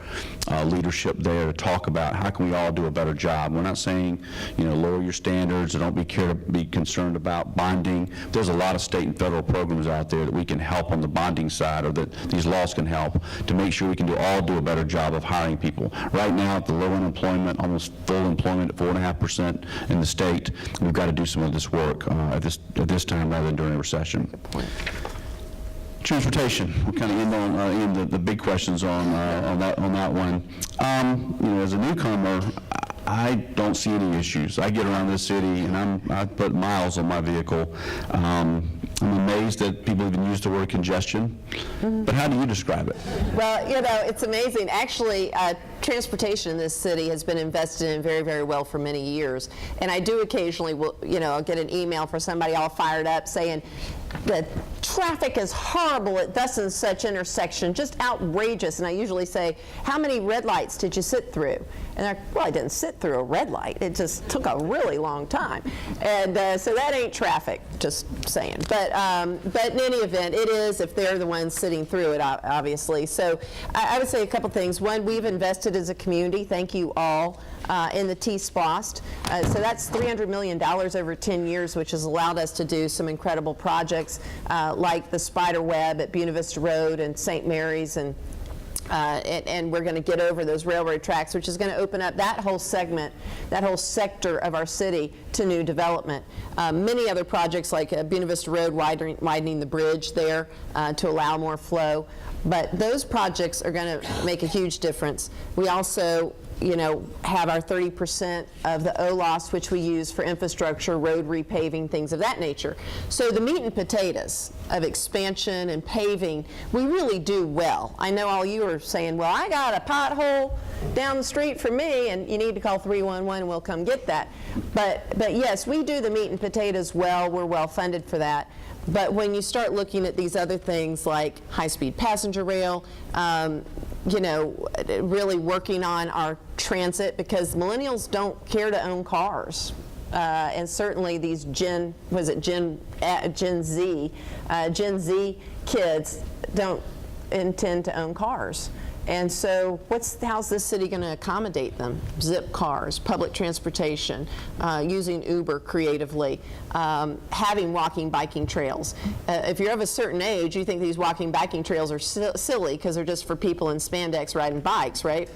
leadership there to talk about how can we all do a better job. We're not saying, lower your standards or don't be concerned about bonding. There's a lot of state and federal programs out there that we can help on the bonding side, or that these laws can help to make sure we can all do a better job of hiring people. Right now, at the low unemployment, almost full employment at 4.5% in the state, we've got to do some of this work at this time rather than during a recession. Good point. Transportation. We'll kind of end on the big questions on that one. As a newcomer, I don't see any issues. I get around this city and I put miles on my vehicle. I'm amazed that people even use the word congestion. But how do you describe it? Well, it's amazing. Actually, transportation in this city has been invested in very, very well for many years. And I do occasionally, I'll get an email from somebody all fired up saying, the traffic is horrible at thus and such intersection, just outrageous. And I usually say, how many red lights did you sit through? And they're, well, I didn't sit through a red light. It just took a really long time. And so that ain't traffic, just saying. But in any event, it is if they're the ones sitting through it, obviously. So I would say a couple things. One, we've invested as a community. Thank you all. In the T-SPOST. So that's $300 million over 10 years, which has allowed us to do some incredible projects like the spider web at Buena Vista Road and St. Mary's, and we're going to get over those railroad tracks, which is going to open up that whole segment, that whole sector of our city to new development. Many other projects like Buena Vista Road, widening the bridge there to allow more flow. But those projects are going to make a huge difference. We also have our 30% of the OLOS, which we use for infrastructure, road repaving, things of that nature. So the meat and potatoes of expansion and paving, we really do well. I know all you are saying, well, I got a pothole down the street for me, and you need to call 311 and we'll come get that. But yes, we do the meat and potatoes well. We're well funded for that. But when you start looking at these other things like high-speed passenger rail, really working on our transit, because millennials don't care to own cars. And certainly these Gen Z kids don't intend to own cars. And so how's this city going to accommodate them? Zip cars, public transportation, using Uber creatively, having walking, biking trails. If you're of a certain age, you think these walking, biking trails are silly because they're just for people in spandex riding bikes, right?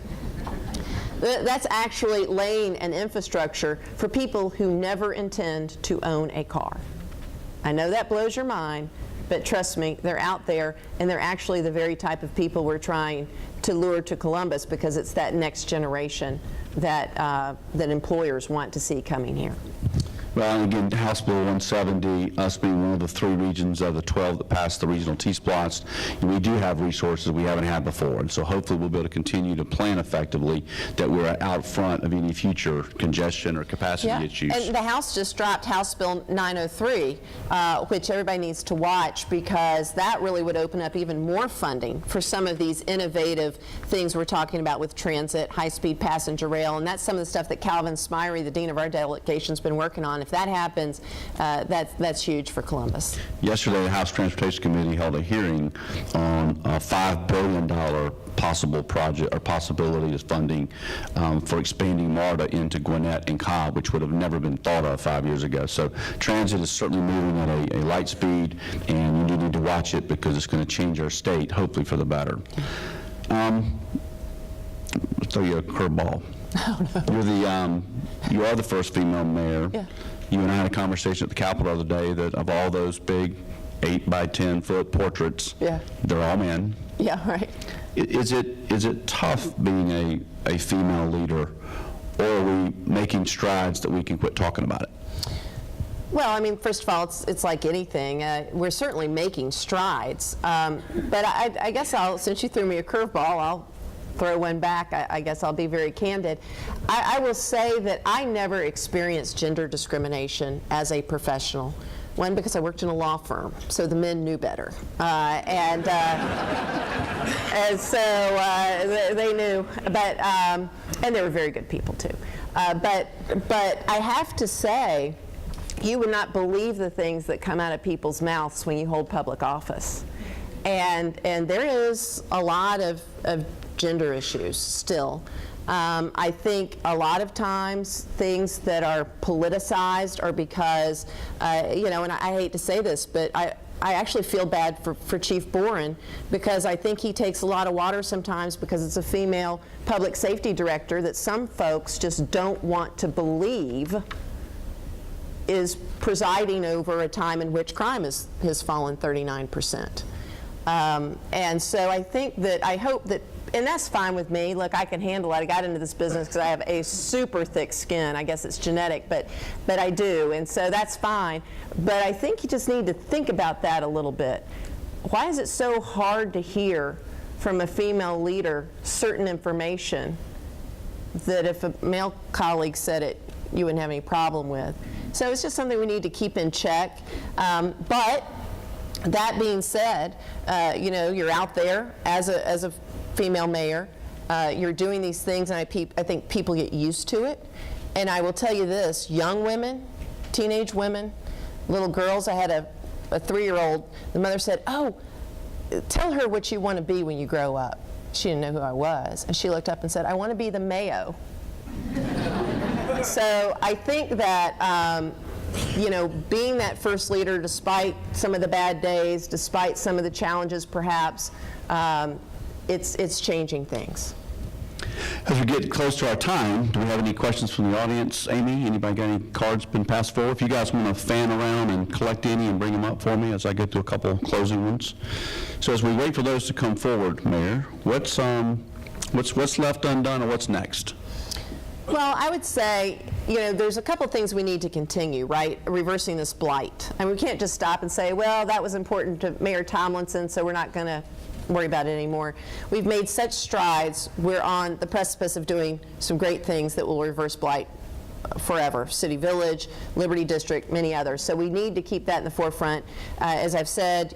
That's actually laying an infrastructure for people who never intend to own a car. I know that blows your mind, but trust me, they're out there, and they're actually the very type of people we're trying to lure to Columbus, because it's that next generation that that employers want to see coming here. Well, and again, House Bill 170, us being one of the 3 regions of the 12 that passed the regional T-Splots, we do have resources we haven't had before, and so hopefully we'll be able to continue to plan effectively that we're out front of any future congestion or capacity issues. And the House just dropped House Bill 903, which everybody needs to watch, because that really would open up even more funding for some of these innovative things we're talking about with transit, high-speed passenger rail, and that's some of the stuff that Calvin Smyrie, the dean of our delegation, has been working on. If that happens, that's huge for Columbus. Yesterday, the House Transportation Committee held a hearing on a $5 billion possible project or possibility of funding for expanding MARTA into Gwinnett and Cobb, which would have never been thought of 5 years ago. So transit is certainly moving at a light speed, and you do need to watch it because it's going to change our state, hopefully for the better. I'll throw you a curveball. You are the first female mayor. Yeah. You and I had a conversation at the Capitol the other day that of all those big 8 by 10 foot portraits, they're all men. Yeah, right. Is it tough being a female leader, or are we making strides that we can quit talking about it? Well, I mean, first of all, it's like anything. We're certainly making strides. But I guess since you threw me a curveball, I'll throw one back. I guess I'll be very candid. I will say that I never experienced gender discrimination as a professional. One, because I worked in a law firm, so the men knew better. And so they knew. But, and they were very good people, too. But I have to say, you would not believe the things that come out of people's mouths when you hold public office. And there is a lot of gender issues still. I think a lot of times things that are politicized are because, and I hate to say this, but I actually feel bad for Chief Boren, because I think he takes a lot of water sometimes because it's a female public safety director that some folks just don't want to believe is presiding over a time in which crime has fallen 39%. And so I hope that, and that's fine with me. Look, I can handle it. I got into this business because I have a super thick skin. I guess it's genetic, but I do, and so that's fine. But I think you just need to think about that a little bit. Why is it so hard to hear from a female leader certain information that if a male colleague said it, you wouldn't have any problem with? So it's just something we need to keep in check. But that being said, you're out there as a female mayor. You're doing these things, and I think people get used to it. And I will tell you this: young women, teenage women, little girls. I had a 3-year-old. The mother said, "Oh, tell her what you want to be when you grow up." She didn't know who I was, and she looked up and said, "I want to be the Mayo." So I think that, being that first leader, despite some of the bad days, despite some of the challenges perhaps, it's changing things. As we get close to our time, do we have any questions from the audience? Amy, anybody got any cards been passed forward? If you guys want to fan around and collect any and bring them up for me as I get to a couple closing ones. So as we wait for those to come forward, Mayor, what's left undone, or what's next? Well, I would say, there's a couple things we need to continue, right? Reversing this blight. And we can't just stop and say, well, that was important to Mayor Tomlinson, so we're not going to worry about it anymore. We've made such strides. We're on the precipice of doing some great things that will reverse blight forever. City Village, Liberty District, many others. So we need to keep that in the forefront. As I've said,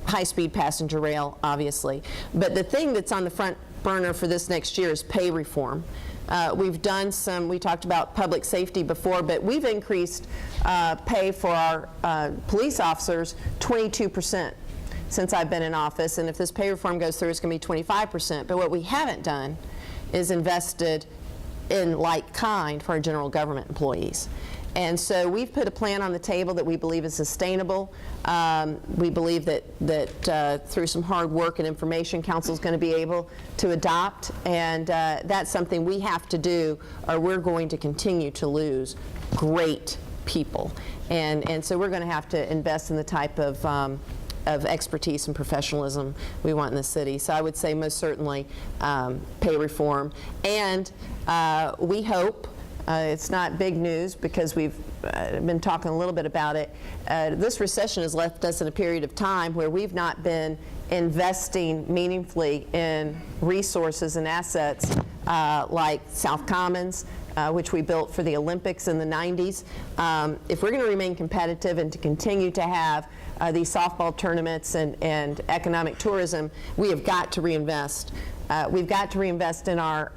high-speed passenger rail, obviously. But the thing that's on the front burner for this next year is pay reform. We've done we talked about public safety before, but we've increased pay for our police officers 22% since I've been in office, and if this pay reform goes through, it's going to be 25%. But what we haven't done is invested in like kind for our general government employees. And so we've put a plan on the table that we believe is sustainable. We believe that through some hard work and information, Council is going to be able to adopt, and that's something we have to do, or we're going to continue to lose great people. And so we're going to have to invest in the type of expertise and professionalism we want in the city. So I would say most certainly pay reform. And we hope, it's not big news because we've been talking a little bit about it, this recession has left us in a period of time where we've not been investing meaningfully in resources and assets like South Commons, which we built for the Olympics in the 90s. If we're going to remain competitive and to continue to have these softball tournaments and economic tourism, we have got to reinvest. We've got to reinvest in our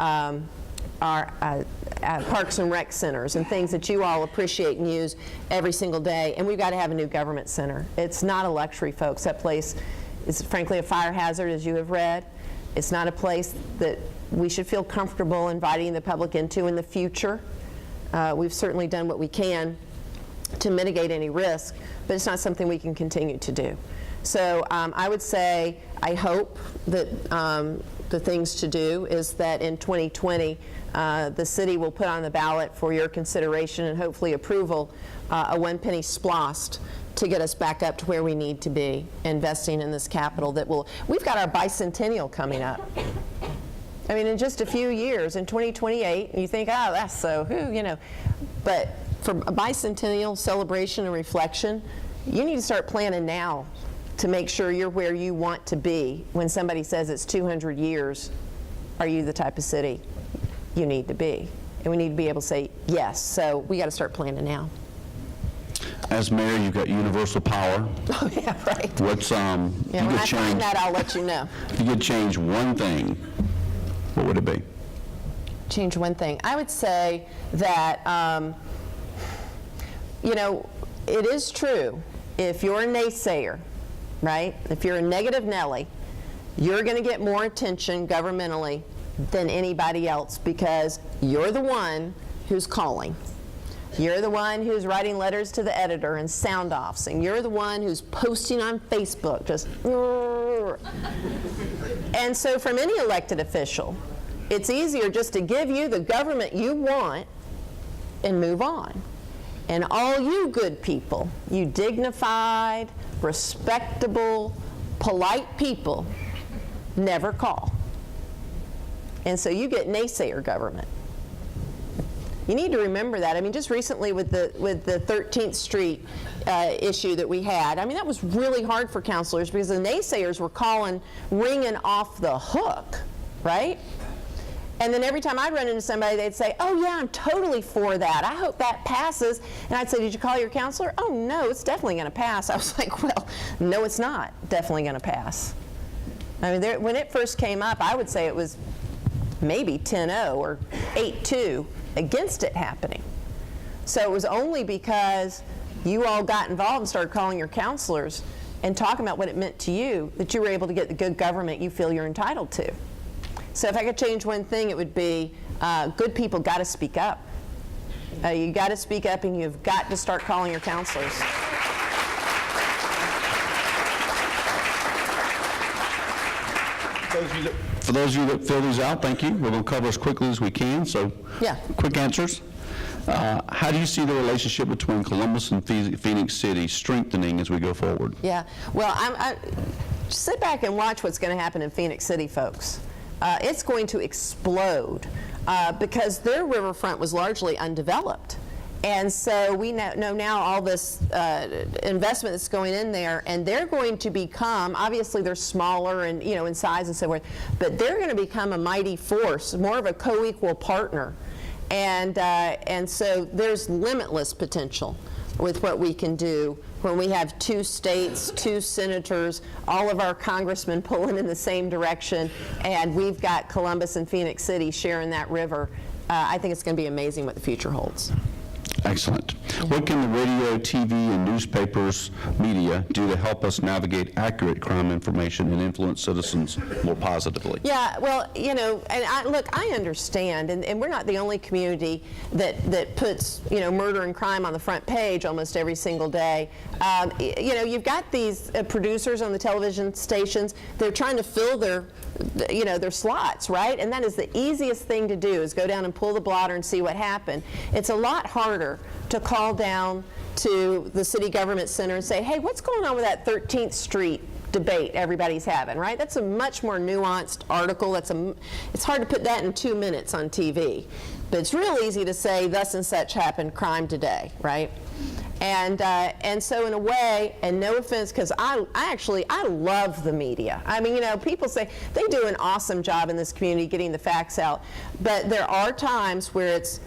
parks and rec centers and things that you all appreciate and use every single day. And we've got to have a new government center. It's not a luxury, folks. That place is frankly a fire hazard, as you have read. It's not a place that we should feel comfortable inviting the public into in the future. We've certainly done what we can to mitigate any risk, but it's not something we can continue to do. So I would say, I hope that the things to do is that in 2020, the city will put on the ballot for your consideration and hopefully approval a one-penny splost to get us back up to where we need to be, investing in this capital that will, we've got our bicentennial coming up. I mean, in just a few years, in 2028, you think, oh, that's so, you know. But for a bicentennial celebration and reflection, you need to start planning now to make sure you're where you want to be. When somebody says it's 200 years, are you the type of city you need to be? And we need to be able to say yes. So we got to start planning now. As mayor, you've got universal power. Oh, yeah, right. What's, Yeah, when I find that, I'll let you know. If you could change one thing, what would it be? Change one thing. I would say that, you know, it is true, if you're a naysayer, right, if you're a negative Nelly, you're going to get more attention governmentally than anybody else because you're the one who's calling. You're the one who's writing letters to the editor and sound offs, and you're the one who's posting on Facebook, just. And so from any elected official, it's easier just to give you the government you want and move on. And all you good people, you dignified, respectable, polite people, never call. And so you get naysayer government. You need to remember that. I mean, just recently with the 13th Street issue that we had, I mean, that was really hard for councilors because the naysayers were ringing off the hook, right? And then every time I'd run into somebody, they'd say, oh, yeah, I'm totally for that. I hope that passes. And I'd say, did you call your counselor? Oh, no, it's definitely going to pass. I was like, well, no, it's not definitely going to pass. I mean, when it first came up, I would say it was maybe 10-0 or 8-2 against it happening. So it was only because you all got involved and started calling your counselors and talking about what it meant to you that you were able to get the good government you feel you're entitled to. So if I could change one thing, it would be good people got to speak up. You got to speak up, and you've got to start calling your counselors. For those of you that fill these out, thank you. We're going to cover as quickly as we can, so Yeah. quick answers. How do you see the relationship between Columbus and Phoenix City strengthening as we go forward? Yeah. Well, sit back and watch what's going to happen in Phoenix City, folks. It's going to explode because their riverfront was largely undeveloped. And so we know now all this investment that's going in there, and they're going to become, obviously they're smaller and, you know, in size and so forth, but they're going to become a mighty force, more of a co-equal partner. And so there's limitless potential with what we can do when we have 2 states, 2 senators, all of our congressmen pulling in the same direction, and we've got Columbus and Phoenix City sharing that river. I think it's going to be amazing what the future holds. Excellent. What can the radio, TV, and newspapers, media do to help us navigate accurate crime information and influence citizens more positively? Yeah, well, you know, and look, I understand, and we're not the only community that puts, you know, murder and crime on the front page almost every single day. You know, you've got these producers on the television stations, they're trying to fill their slots, right? And that is the easiest thing to do, is go down and pull the blotter and see what happened. It's a lot harder to call down to the city government center and say, hey, what's going on with that 13th Street debate everybody's having, right? That's a much more nuanced article. It's hard to put that in 2 minutes on TV. But it's real easy to say, thus and such happened, crime today, right? And so in a way, and no offense, because I love the media. I mean, people say they do an awesome job in this community getting the facts out, but there are times where it's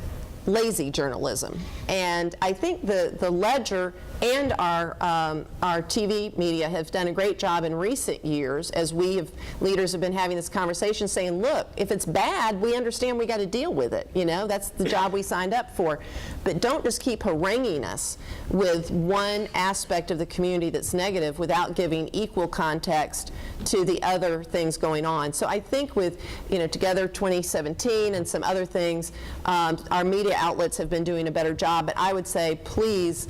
lazy journalism. And I think the Ledger and our TV media have done a great job in recent years as leaders have been having this conversation saying, look, if it's bad, we understand we got to deal with it. That's the job we signed up for. But don't just keep haranguing us with one aspect of the community that's negative without giving equal context to the other things going on. So I think with, Together 2017 and some other things, our media outlets have been doing a better job. But I would say, please,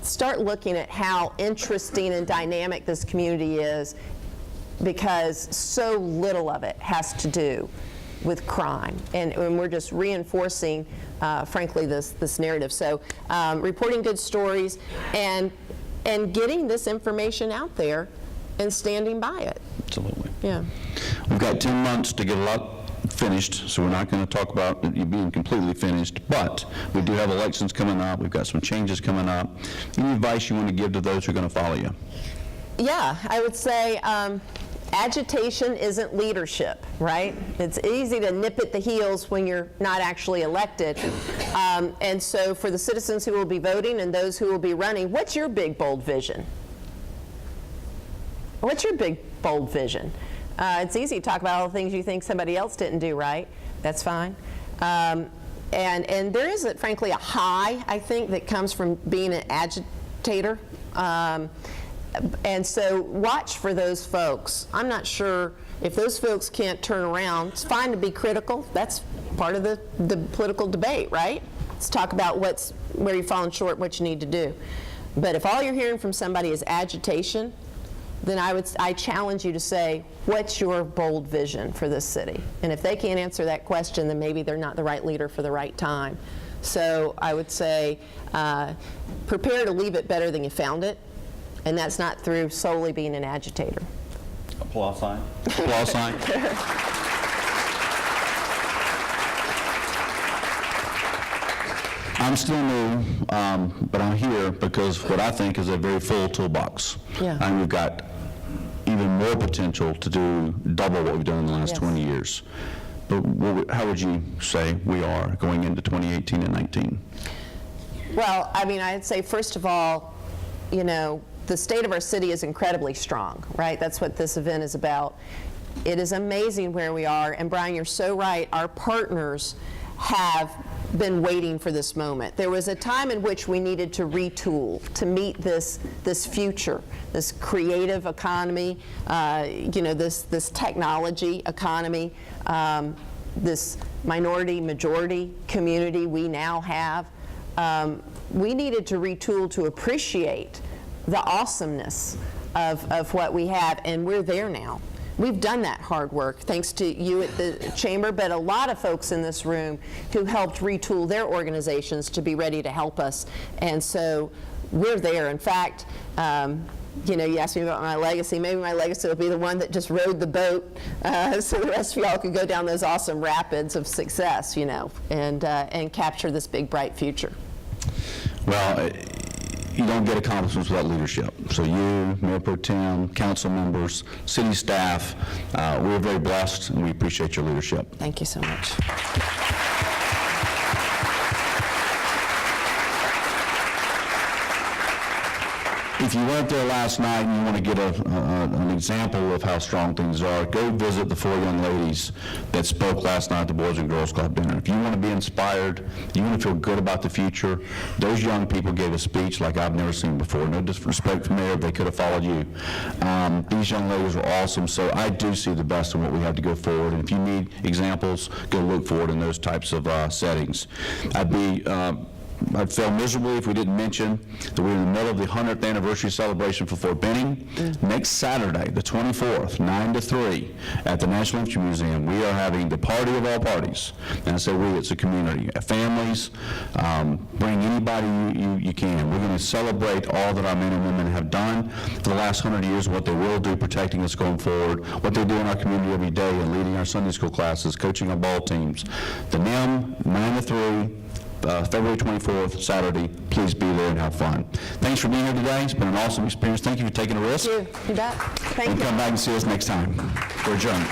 start looking at how interesting and dynamic this community is, because so little of it has to do with crime, and we're just reinforcing, frankly, this narrative. So reporting good stories and getting this information out there and standing by it. Absolutely. Yeah. We've got 10 months to get a lot finished, so we're not going to talk about you being completely finished, but we do have elections coming up. We've got some changes coming up. Any advice you want to give to those who are going to follow you? Yeah, I would say agitation isn't leadership, right? It's easy to nip at the heels when you're not actually elected. And so for the citizens who will be voting and those who will be running, what's your big, bold vision? What's your big, bold vision? It's easy to talk about all the things you think somebody else didn't do right. That's fine. And there is, frankly, a high, I think, that comes from being an agitator. And so watch for those folks. I'm not sure if those folks can't turn around. It's fine to be critical. That's part of the political debate, right? Let's talk about where you've fallen short, what you need to do. But if all you're hearing from somebody is agitation, then I challenge you to say, what's your bold vision for this city? And if they can't answer that question, then maybe they're not the right leader for the right time. So I would say, prepare to leave it better than you found it, and that's not through solely being an agitator. Applause sign. Applause sign. I'm still new, but I'm here because what I think is a very full toolbox. Yeah. And we've got even more potential to do double what we've done in the last 20 years. But how would you say we are going into 2018 and 19? Well, I mean, I'd say, first of all, the state of our city is incredibly strong, right? That's what this event is about. It is amazing where we are, and Brian, you're so right. Our partners have been waiting for this moment. There was a time in which we needed to retool to meet this future, this creative economy, this technology economy, this minority-majority community we now have. We needed to retool to appreciate the awesomeness of what we have, and we're there now. We've done that hard work, thanks to you at the Chamber, but a lot of folks in this room who helped retool their organizations to be ready to help us. And so we're there. In fact, you asked me about my legacy. Maybe my legacy will be the one that just rode the boat so the rest of y'all could go down those awesome rapids of success, and capture this big, bright future. Well, you don't get accomplishments without leadership. So you, Mayor Pro Tem, council members, city staff, we're very blessed, and we appreciate your leadership. Thank you so much. If you weren't there last night and you want to get an example of how strong things are, go visit the 4 young ladies that spoke last night at the Boys and Girls Club dinner. If you want to be inspired, you want to feel good about the future, those young people gave a speech like I've never seen before. No disrespect for Mayor, they could have followed you. These young ladies were awesome, so I do see the best in what we have to go forward. And if you need examples, go look for it in those types of settings. I'd be I'd fail miserably if we didn't mention that we're in the middle of the 100th anniversary celebration for Fort Benning. Next Saturday, the 24th, 9 to 3, at the National Infantry Museum, we are having the party of all parties. And I say we, it's a community. Families, bring anybody you can. We're going to celebrate all that our men and women have done for the last 100 years, what they will do protecting us going forward, what they do in our community every day and leading our Sunday school classes, coaching our ball teams. The NIM, 9 to 3, February 24th, Saturday. Please be there and have fun. Thanks for being here today. It's been an awesome experience. Thank you for taking a risk. You bet. Thank And you. come back and see us next time. We're adjourned.